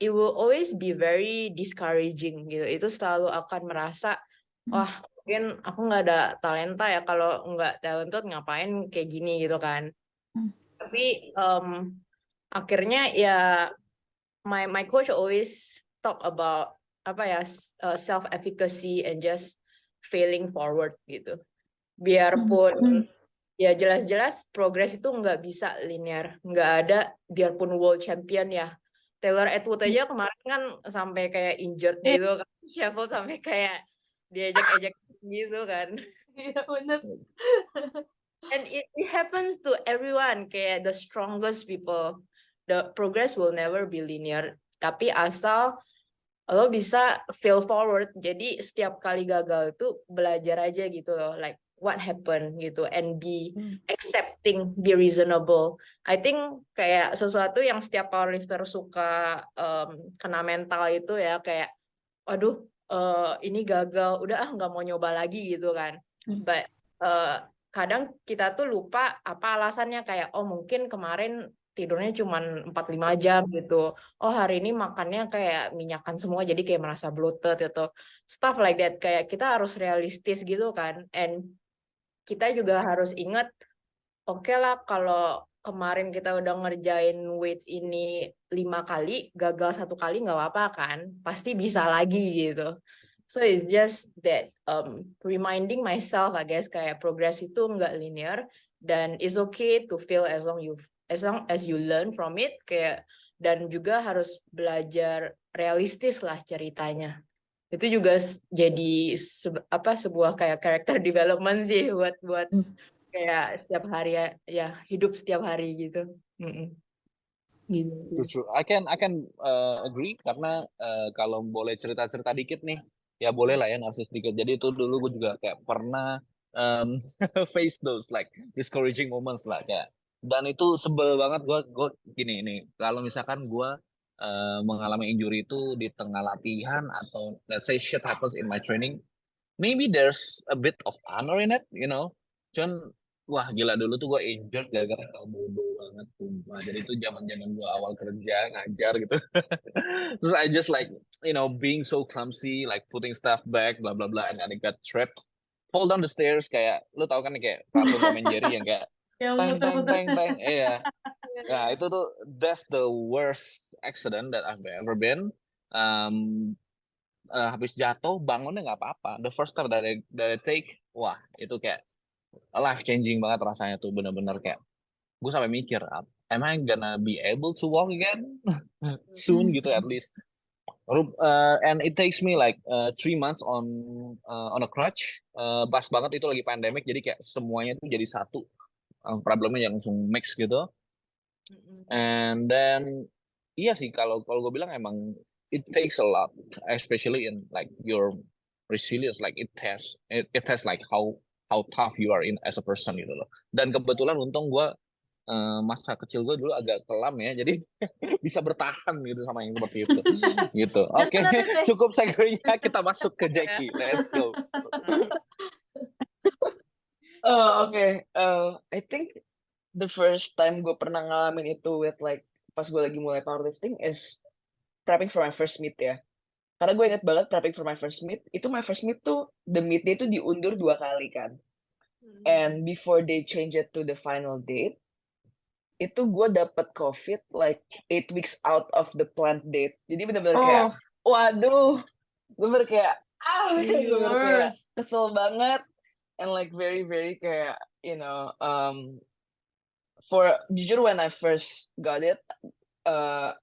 Speaker 2: it will always be very discouraging gitu. Itu selalu akan merasa, wah mungkin aku nggak ada talenta ya, kalau nggak talented ngapain kayak gini gitu kan. Tapi akhirnya ya my coach always talk about apa ya self efficacy and just failing forward gitu. Biarpun ya jelas-jelas progres itu nggak bisa linear, nggak ada biarpun world champion ya. Taylor Atwood aja kemarin kan sampai kayak injured gitu kan, Sheffield sampai kayak diajak-ajak gitu kan.
Speaker 1: Iya benar.
Speaker 2: And it happens to everyone, kayak the strongest people the progress will never be linear. Tapi asal lo bisa fail forward, jadi setiap kali gagal itu belajar aja gitu loh, like what happened gitu, and be accepting, be reasonable. I think kayak sesuatu yang setiap powerlifter suka kena mental itu ya, kayak aduh ini gagal, udah nggak mau nyoba lagi gitu kan. But kadang kita tuh lupa apa alasannya, kayak oh mungkin kemarin tidurnya cuma 4-5 jam gitu. Oh hari ini makannya kayak minyakan semua jadi kayak merasa bloated gitu. Stuff like that. Kayak kita harus realistis gitu kan. And kita juga harus ingat, oke lah kalau kemarin kita udah ngerjain weights ini 5 kali, gagal 1 kali nggak apa-apa kan. Pasti bisa lagi gitu. So it's just that reminding myself, I guess, kayak progress itu nggak linear, dan it's okay to fail as long as you learn from it, kayak, dan juga harus belajar realistis lah ceritanya. Itu juga jadi sebuah kayak character development sih buat kayak setiap hari ya hidup setiap hari gitu. Gitu.
Speaker 3: True. I can agree karena kalau boleh cerita-cerita dikit nih, ya boleh lah ya narsis dikit. Jadi itu dulu gue juga kayak pernah face those like discouraging moments lah kayak. Dan itu sebel banget gue gini nih. Kalau misalkan gue mengalami injury itu di tengah latihan atau let's say shit happens in my training, maybe there's a bit of honor in it, you know. Cuman wah gila dulu tuh gue injured gara-gara tau bodoh banget sumpah. Jadi itu zaman-zaman gue awal kerja ngajar gitu. Terus I just like being so clumsy, like putting stuff back, blah blah blah, and I got tripped, fall down the stairs kayak lu tau kan kayak kartun Tom and Jerry yang kayak
Speaker 1: Ya
Speaker 3: teng
Speaker 1: betul
Speaker 3: teng
Speaker 1: betul.
Speaker 3: teng teng, iya. Nah itu tuh that's the worst accident that I've ever been. Habis jatuh bangunnya nggak apa-apa. The first step that I take, wah itu kayak life changing banget rasanya tuh, bener-bener kayak gue sampai mikir, am I gonna be able to walk again soon gitu at least. And it takes me like 3 months on a crutch. Pas banget itu lagi pandemic, jadi kayak semuanya tuh jadi satu, problemnya yang langsung mix gitu. And then iya sih kalau gue bilang emang it takes a lot, especially in like your resilience, like it tests like how tough you are in as a person gitu loh. Dan kebetulan untung gue masa kecil gue dulu agak kelam ya, jadi bisa bertahan gitu sama yang seperti itu gitu. Oke, cukup segue-nya, kita masuk ke Jackie. Let's go.
Speaker 4: Okay. I think the first time gue pernah ngalamin itu with like pas gue lagi mulai powerlifting is prepping for my first meet ya. Karena gue inget banget prepping for my first meet, itu my first meet tuh the meet-nya itu diundur 2 kali kan. And before they change it to the final date, itu gue dapet COVID like 8 weeks out of the planned date. Jadi bener-bener kayak, waduh, gue bener kayak, gue bener kayak kesel banget. And like very, very kayak, jujur when I first got it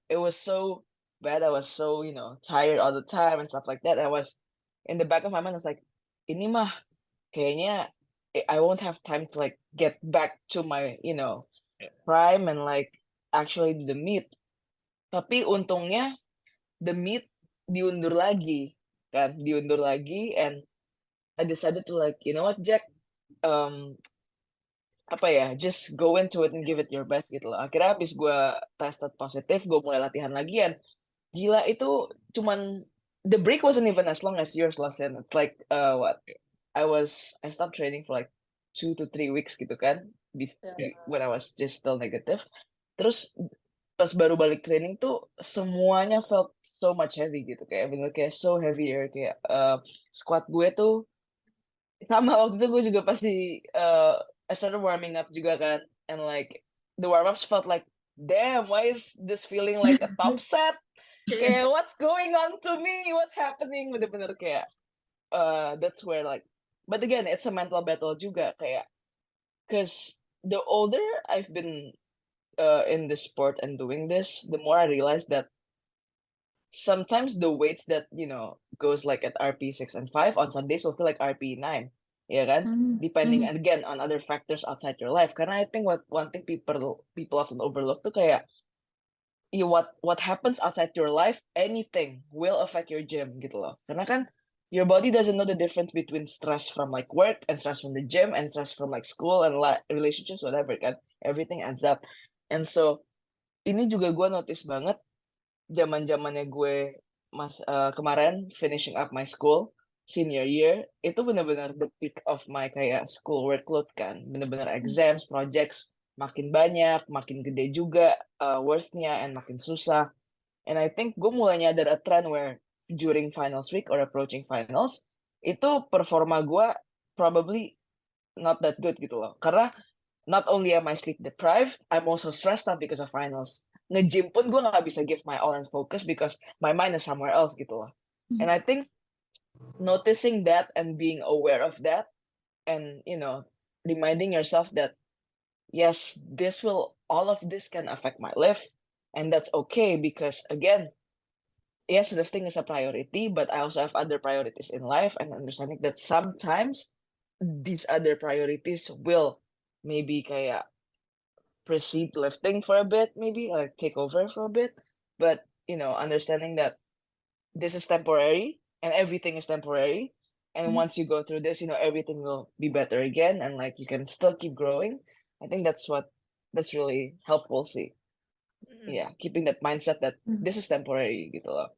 Speaker 4: was so bad. I was so, tired all the time and stuff like that. I was, in the back of my mind, I was like, ini mah kayaknya I won't have time to like get back to my, prime and like actually do the meet. Tapi untungnya the meet diundur lagi kan, and I decided to like, you know what, Jack, just go into it and give it your best gitu loh. Akhirnya habis gue tested positif, gue mulai latihan lagi, and gila itu cuman the break wasn't even as long as yours, Lassen. It's like I stopped training for like 2 to 3 weeks gitu kan, when I was just still negative. Terus pas baru balik training tuh semuanya felt so much heavy gitu, kayak bener kayak so heavier, kayak squat gue tuh sama waktu itu gue juga pasti I started warming up juga kan, and like the warm-ups felt like, damn, why is this feeling like a top set? Kayak what's going on to me? What's happening? Bener-bener kayak that's where like, but again it's a mental battle juga kayak, cause the older I've been in this sport and doing this, the more I realize that sometimes the weights that goes like at RP 6 and 5 on some days will feel like RP 9, ya kan? Depending again on other factors outside your life. Karena I think one thing people often overlook tuh kayak what happens outside your life, anything will affect your gym gitu loh. Karena kan your body doesn't know the difference between stress from like work and stress from the gym and stress from like school and relationships, whatever kan. Everything adds up. And so ini juga gue notice banget zaman-zamannya gue kemarin finishing up my school senior year, itu benar-benar the peak of my kayak school workload kan. Benar-benar exams, projects makin banyak, makin gede juga worth-nya and makin susah. And I think gue mulai nyadar a trend where during finals week or approaching finals, itu performa gue probably not that good gitu loh. Karena not only am I sleep deprived, I'm also stressed out because of finals. Nge-gym pun gue nggak bisa give my all and focus because my mind is somewhere else gitu loh. And I think noticing that and being aware of that and, you know, reminding yourself that, yes, all of this can affect my life. And that's okay because, again, yes, lifting is a priority, but I also have other priorities in life and understanding that sometimes these other priorities will maybe kayak precede lifting for a bit, maybe like take over for a bit. But, you know, understanding that this is temporary and everything is temporary. And once you go through this, you know, everything will be better again and like you can still keep growing. I think that's really helpful sih. Yeah, keeping that mindset that this is temporary gitu loh.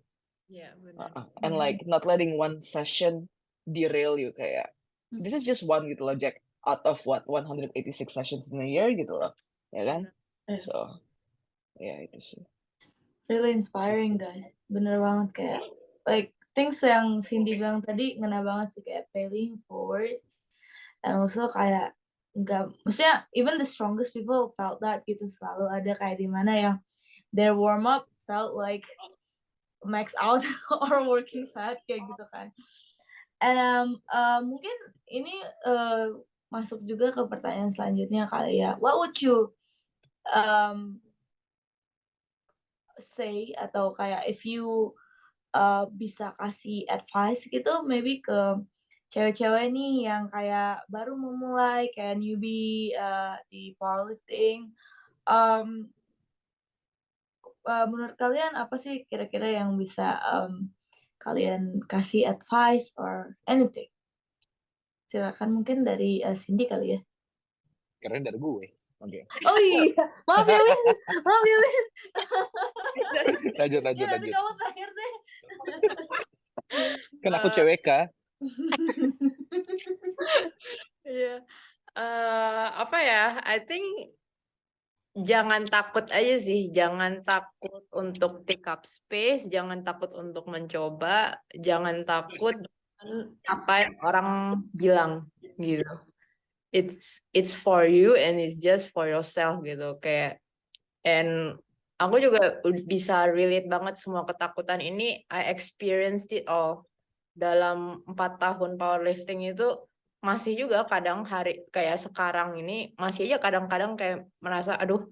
Speaker 2: Yeah, benar.
Speaker 4: And like not letting one session derail you kayak this is just one gitu loh, Jack, out of what 186 sessions in a year gitu loh. Ya kan?
Speaker 1: Yeah.
Speaker 4: So, ya itu sih.
Speaker 1: Really inspiring, guys. Bener banget kayak like things yang Cindy bilang tadi ngena banget sih, kayak paying forward and also kayak enggak, maksudnya even the strongest people felt that gitu, selalu ada kayak di mana yang their warm up felt like max out or working set kayak gitu kan. And mungkin ini masuk juga ke pertanyaan selanjutnya kali ya. What would you say, atau kayak if you bisa kasih advice gitu maybe ke cewek-cewek nih yang kayak baru memulai kayak newbie di powerlifting, menurut kalian apa sih kira-kira yang bisa kalian kasih advice or anything? Silakan mungkin dari Cindy kali ya.
Speaker 3: Keren dari gue. Oke.
Speaker 1: Oh iya, maaf ya Win.
Speaker 3: Lanjut.
Speaker 1: Ya nanti kamu terakhir deh.
Speaker 3: Kan aku CWK.
Speaker 2: Iya. Apa ya? I think jangan takut aja sih, jangan takut untuk take up space, jangan takut untuk mencoba, jangan takut dengan apa yang orang bilang gitu. It's for you and it's just for yourself gitu kayak. And aku juga bisa relate banget semua ketakutan ini. I experienced it all dalam 4 tahun powerlifting itu. Masih juga kadang hari kayak sekarang ini masih aja kadang-kadang kayak merasa aduh,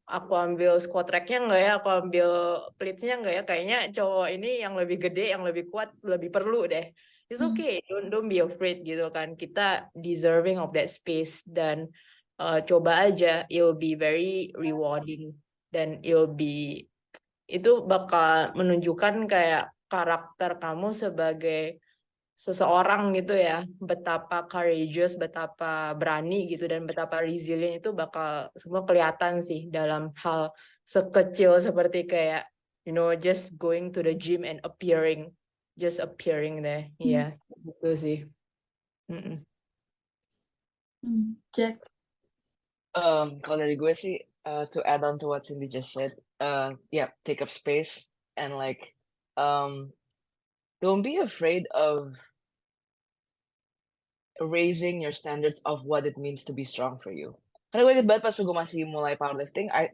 Speaker 2: aku ambil squat rack-nya enggak ya, aku ambil plates-nya enggak ya, kayaknya cowok ini yang lebih gede, yang lebih kuat lebih perlu deh. It's okay, don't be afraid gitu kan, kita deserving of that space. Dan coba aja, it'll be very rewarding dan itu bakal menunjukkan kayak karakter kamu sebagai seseorang gitu ya, betapa courageous, betapa berani gitu, dan betapa resilient itu bakal semua kelihatan sih dalam hal sekecil seperti kayak you know just going to the gym and appearing deh. Iya, gitu sih.
Speaker 1: Jack.
Speaker 4: Kalau dari gue sih to add on to what Cindy just said, yeah, take up space and like don't be afraid of raising your standards of what it means to be strong for you. Karena gue inget banget pas gue masih mulai powerlifting, I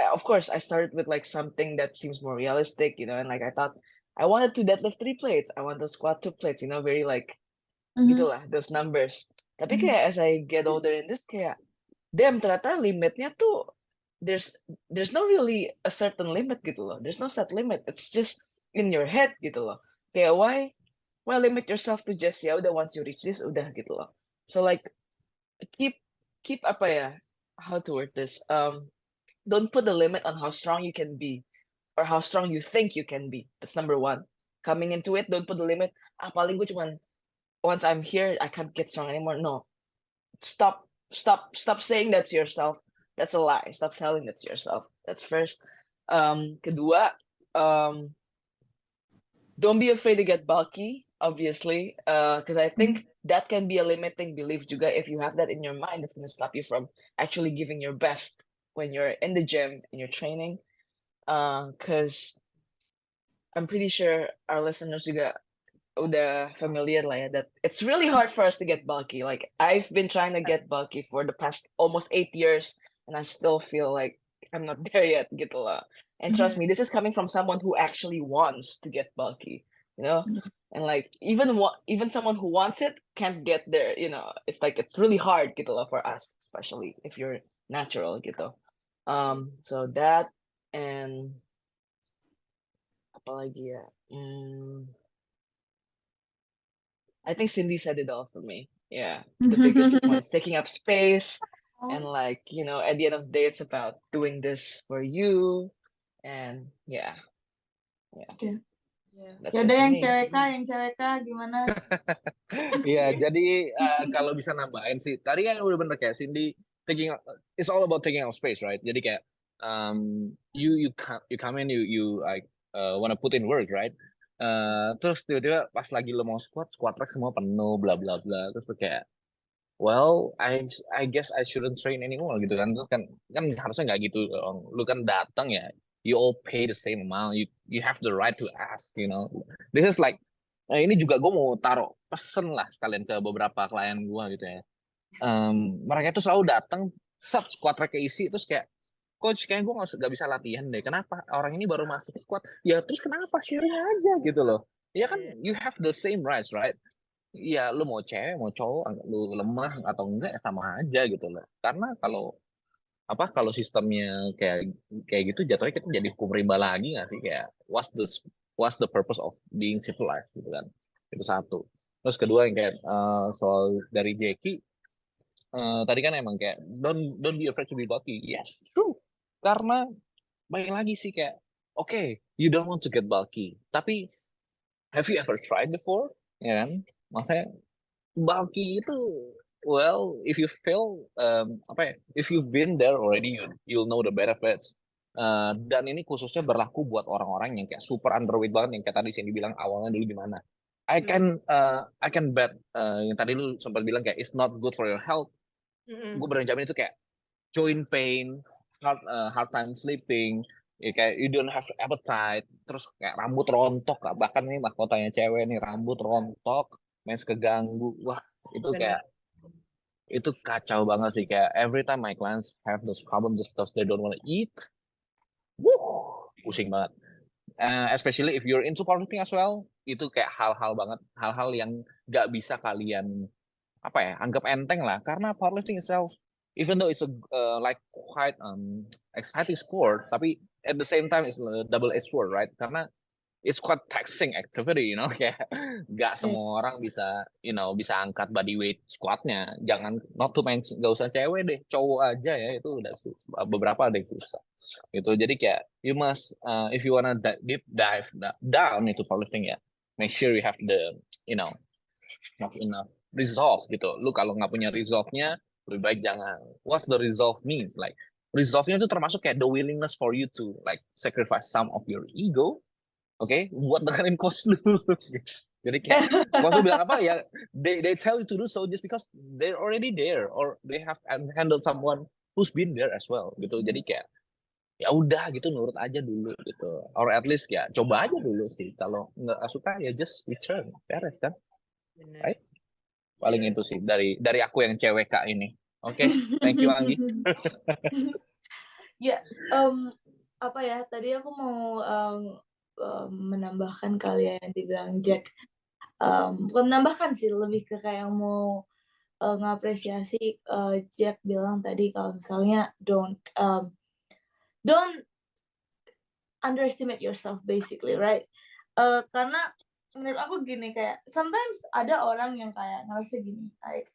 Speaker 4: of course I started with like something that seems more realistic, you know, and like I thought I wanted to deadlift 3 plates, I want to squat 2 plates, you know, very like gitulah those numbers. Tapi kayak as I get older in this kayak damn, ternyata limitnya tuh there's no really a certain limit gitu loh. There's no set limit. It's just in your head gitu loh. Kayak why limit yourself to just ya udah once you reach this udah gitu loh. So like keep apa ya, how to word this, don't put the limit on how strong you can be or how strong you think you can be. That's number one. Coming into it, don't put the limit. Paling gue cuman once I'm here, I can't get strong anymore. No, stop saying that to yourself. That's a lie. Stop telling that to yourself. That's first. Kedua, don't be afraid to get bulky, obviously, because I think that can be a limiting belief juga. If you have that in your mind, that's going to stop you from actually giving your best when you're in the gym and you're training. Because I'm pretty sure our listeners juga udah familiar lah ya, that it's really hard for us to get bulky. Like, I've been trying to get bulky for the past almost 8 years, and I still feel like I'm not there yet gitu lah. And trust me, this is coming from someone who actually wants to get bulky, you know? And like, even someone who wants it can't get there, you know? It's like, it's really hard gitu lah for us, especially if you're natural gitu. So that, and apa lagi ya? I think Cindy said it all for me. Yeah, the biggest one is taking up space, and like, you know, at the end of the day, it's about doing this for you, and yeah.
Speaker 1: Oke.
Speaker 4: That's
Speaker 1: Ya
Speaker 4: it
Speaker 1: udah
Speaker 4: for
Speaker 1: yang
Speaker 4: me.
Speaker 1: cewek gimana?
Speaker 3: Iya, jadi kalau bisa nambahin sih, tadi kan udah bener kayak Cindy, it's all about taking up space, right? Jadi kayak you come in, you like wanna put in work, right? Terus tiba-tiba pas lagi lo mau squat rack semua penuh, bla bla bla. Terus tuh kayak, well, I guess I shouldn't train anymore gitu kan. Terus kan harusnya nggak gitu dong. Lu kan datang ya, you all pay the same amount. You have the right to ask, you know. This is like, nah ini juga gue mau taruh pesen lah sekalian ke beberapa klien gue gitu ya. Mereka itu selalu datang, squat rack keisi, terus kayak, coach kayaknya gue nggak bisa latihan deh. Kenapa? Orang ini baru masuk squat. Ya terus kenapa? Sharing aja gitu loh. Ya kan, you have the same rights, right? Iya, lu mau cewek, mau cowok, lu lemah atau enggak, ya sama aja gitu loh. Karena kalau sistemnya kayak gitu, jatuhnya kita jadi hukum rimba lagi nggak sih? Kayak what's the purpose of being civilized gitu kan? Itu satu. Terus kedua yang kayak soal dari Jackie, tadi kan emang kayak don't be afraid to be bulky. Yes, true. Karena balik lagi sih kayak, okay, you don't want to get bulky, tapi have you ever tried before? Ya kan? Maksudnya bulky itu, well, if you feel if you've been there already, you'll know the benefits. Dan ini khususnya berlaku buat orang-orang yang kayak super underweight banget, yang kayak tadi yang dibilang awalnya dulu gimana. I can bet yang tadi lu sempat bilang kayak it's not good for your health. Gue berani jamin itu kayak joint pain, hard time sleeping, ya kayak you don't have appetite, terus kayak rambut rontok, bahkan nih mahkotanya cewek nih rambut rontok, mens keganggu, wah itu kayak itu kacau banget sih. Kayak every time my clients have those problems just because they don't want to eat, pusing banget. Especially if you're into powerlifting as well, itu kayak hal-hal yang nggak bisa kalian anggap enteng lah, karena powerlifting itself, even though it's a like quite exciting sport, tapi at the same time it's a double-edged sword, right? Karena it's quite taxing activity, you know, kayak nggak semua orang bisa, bisa angkat body weight squatnya. Jangan, not to mention, nggak usah cewek deh, cowok aja ya itu udah beberapa ada yang susah. Gitu. Jadi kayak you must, if you wanna deep dive down into powerlifting ya, make sure you have the, not enough resolve gitu. Lu kalau nggak punya resolve-nya, lebih baik jangan. What's the resolve means? Like, resolve-nya itu termasuk kayak the willingness for you to like sacrifice some of your ego, buat dengerin coach lu. Jadi kayak coach lu bilang apa ya, they tell you to do so just because they're already there or they have handled someone who's been there as well gitu. Jadi kayak ya udah gitu, nurut aja dulu gitu, or at least ya coba aja dulu sih. Kalau nggak suka ya just return, beres kan, right? Paling itu sih dari aku yang cewek kak ini. Oke, thank you Anggi.
Speaker 1: Ya, apa ya? Tadi aku mau menambahkan kali ya yang dibilang Jack. Bukan menambahkan sih, lebih ke kayak mau ngapresiasi Jack bilang tadi kalau misalnya don't underestimate yourself basically, right? Karena menurut aku gini, kayak sometimes ada orang yang kayak ngerasa gini, like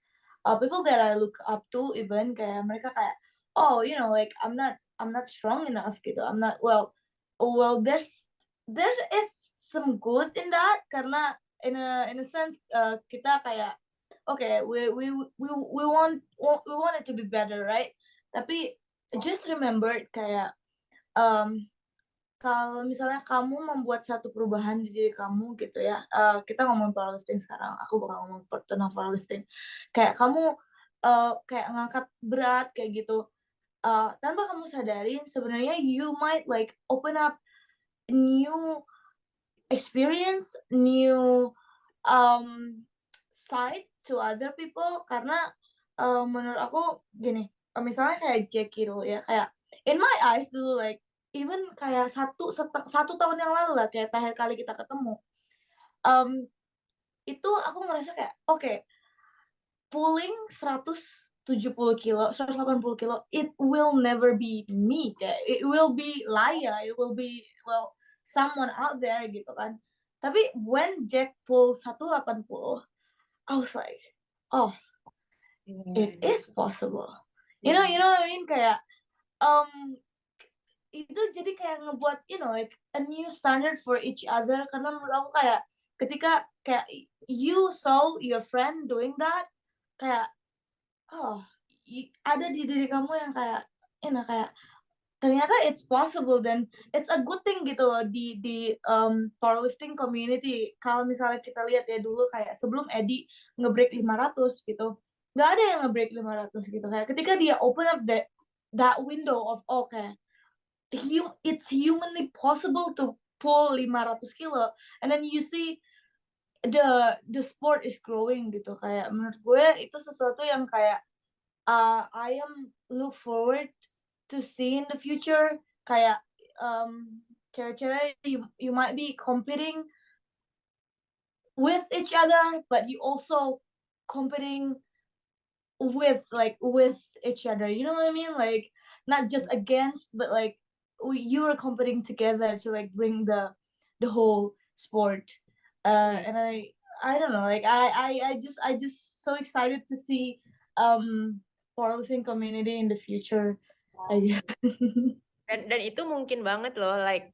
Speaker 1: people that I look up to, even kayak mereka kayak, oh, like I'm not strong enough gitu. I'm not well. There is some good in that karena in a sense kita kayak okay, we want it to be better, right? Tapi just remember kayak kalau misalnya kamu membuat satu perubahan di diri kamu gitu ya, kita ngomong powerlifting sekarang, aku bakal ngomong tentang powerlifting. Kayak kamu kayak ngangkat berat kayak gitu, tanpa kamu sadarin sebenarnya you might like open up new experience, new side to other people karena menurut aku gini, misalnya kayak Jackie dulu ya, kayak in my eyes dulu like even kayak satu tahun yang lalu lah kayak terakhir kali kita ketemu, itu aku ngerasa kayak oke, pulling 170 kilo, 180 kilo, it will never be me, kayak it will be Laya, it will be well someone out there gitu kan. Tapi when Jack pull 180, I was like, oh, it is possible. You know what I mean? Kayak itu jadi kayak ngebuat like a new standard for each other karena menurut aku kayak ketika kayak you saw your friend doing that, kayak oh ada di diri kamu yang kayak kayak ternyata it's possible dan it's a good thing gitu loh di powerlifting community. Kalau misalnya kita lihat ya dulu kayak sebelum Eddie nge-break 500 gitu, nggak ada yang nge-break 500 gitu. Kayak ketika dia open up that window of okay, it's humanly possible to pull 500 kilo, and then you see the sport is growing gitu. Kayak menurut gue itu sesuatu yang kayak I am look forward to see in the future. Kayak cewek-cewek you might be competing with each other, but you also competing with each other. You know what I mean? Like not just against, but like you are competing together to like bring the whole sport. And I don't know, like I just so excited to see powerlifting community in the future, I guess.
Speaker 2: Dan itu mungkin banget loh, like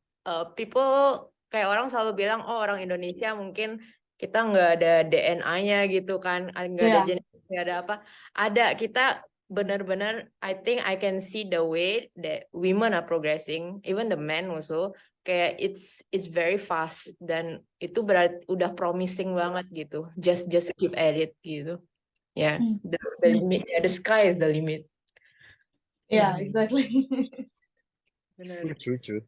Speaker 2: people kayak orang selalu bilang oh orang Indonesia mungkin kita nggak ada DNA-nya gitu kan, nggak ada genetik, nggak ada apa. Ada, kita benar-benar I think I can see the way that women are progressing, even the men also. Kayak it's very fast dan itu berarti udah promising banget gitu. Just keep at it gitu. Ya, the limit, the sky is the limit.
Speaker 1: Yeah, exactly.
Speaker 2: Benar.
Speaker 3: True.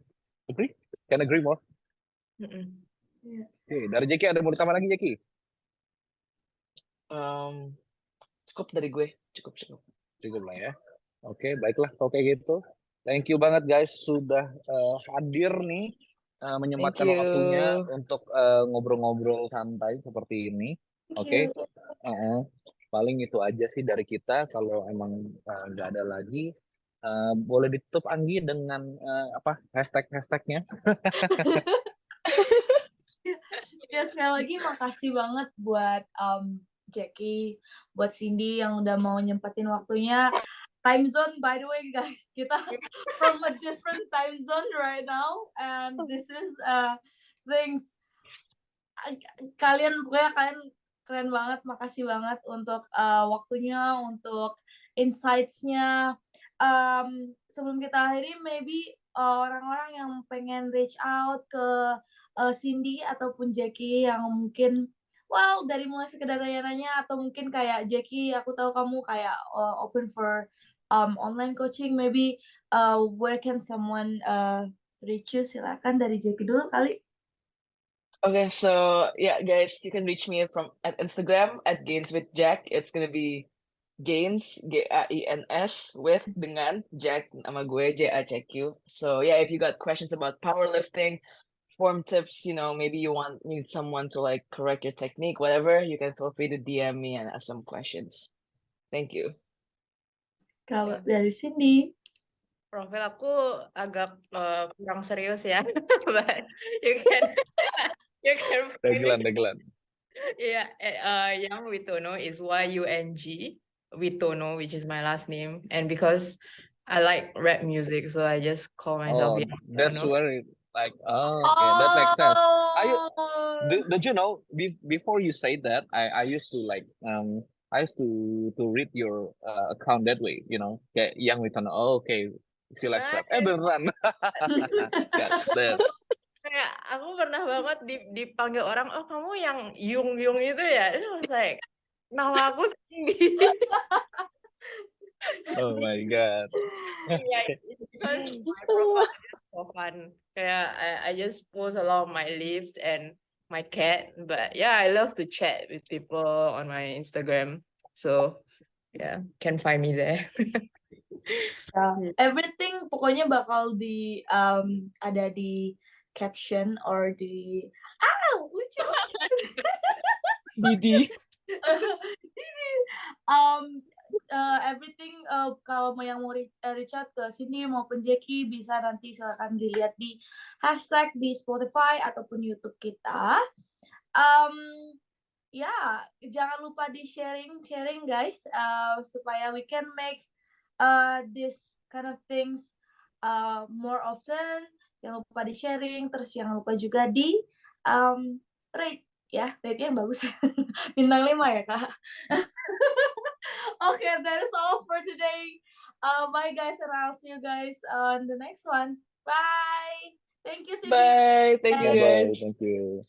Speaker 3: Agree? Can agree more. Oke, dari Jackie ada mau ditambah lagi Jackie?
Speaker 4: Cukup dari gue, cukup.
Speaker 3: Cukup lah ya. Oke, baiklah kalau kayak gitu. Thank you banget guys sudah hadir nih, menyempatkan waktunya untuk ngobrol-ngobrol santai seperti ini. Oke. Paling itu aja sih dari kita. Kalau emang nggak ada lagi, boleh ditutup Anggi dengan hashtagnya.
Speaker 1: Ya sekali lagi makasih banget buat Jackie, buat Cindy yang udah mau nyempatin waktunya. Time zone, by the way guys, kita from a different time zone right now, and this is things kalian keren banget. Makasih banget untuk waktunya, untuk insights-nya. Sebelum kita akhiri, maybe orang-orang yang pengen reach out ke Cindy ataupun Jackie yang mungkin dari mulai sekedar nanya-nanya, atau mungkin kayak Jackie, aku tahu kamu kayak open for online coaching, maybe where can someone reach you? Silakan dari Jackie dulu kali.
Speaker 4: Okay, so yeah, guys, you can reach me at Instagram at Gains with Jack. It's gonna be Gains GAINS with dengan Jack nama gue JACQ. So yeah, if you got questions about powerlifting, form tips, maybe you need someone to like correct your technique, whatever, you can feel free to DM me and ask some questions. Thank you.
Speaker 1: Kalau dari Cindy,
Speaker 2: profil aku agak kurang serius ya, but you can
Speaker 3: Dagelan.
Speaker 2: Yeah, Yang Witono is YUNG Witono, which is my last name, and because I like rap music, so I just call myself
Speaker 3: Oh,
Speaker 2: Yang
Speaker 3: that's
Speaker 2: Wicanono.
Speaker 3: where it like, oh, okay, that makes sense.
Speaker 1: Oh.
Speaker 3: Don't you know, before you say that, I used to like, I used to read your account that way, kayak yang with an, oh, okay, she likes
Speaker 2: Nah,
Speaker 3: rap. Beneran. Got that.
Speaker 2: kayak aku pernah banget dipanggil orang, oh kamu yang Yung itu ya? Itu was like, nama aku sendiri.
Speaker 3: Oh my God.
Speaker 2: Yeah, it's because my profile is so fun. Kayak I just post a lot of my lives and my cat, but yeah, I love to chat with people on my Instagram. So yeah, can find me there.
Speaker 1: Everything pokoknya bakal ada di caption or di lucu.
Speaker 4: Didi.
Speaker 1: Everything kalau yang mau reach out ke sini maupun Jackie bisa nanti silakan dilihat di hashtag di Spotify ataupun YouTube kita. Jangan lupa di sharing guys, supaya we can make this kind of things more often. Jangan lupa di sharing, terus jangan lupa juga di rate ya, rate-nya yang bagus. Bintang 5 ya Kak. Okay, that is all for today. Bye guys, and I'll see you guys on the next one. Bye. Thank you, Cindy.
Speaker 4: Bye. Thank you
Speaker 3: Bye-bye.
Speaker 4: guys.
Speaker 3: Thank you.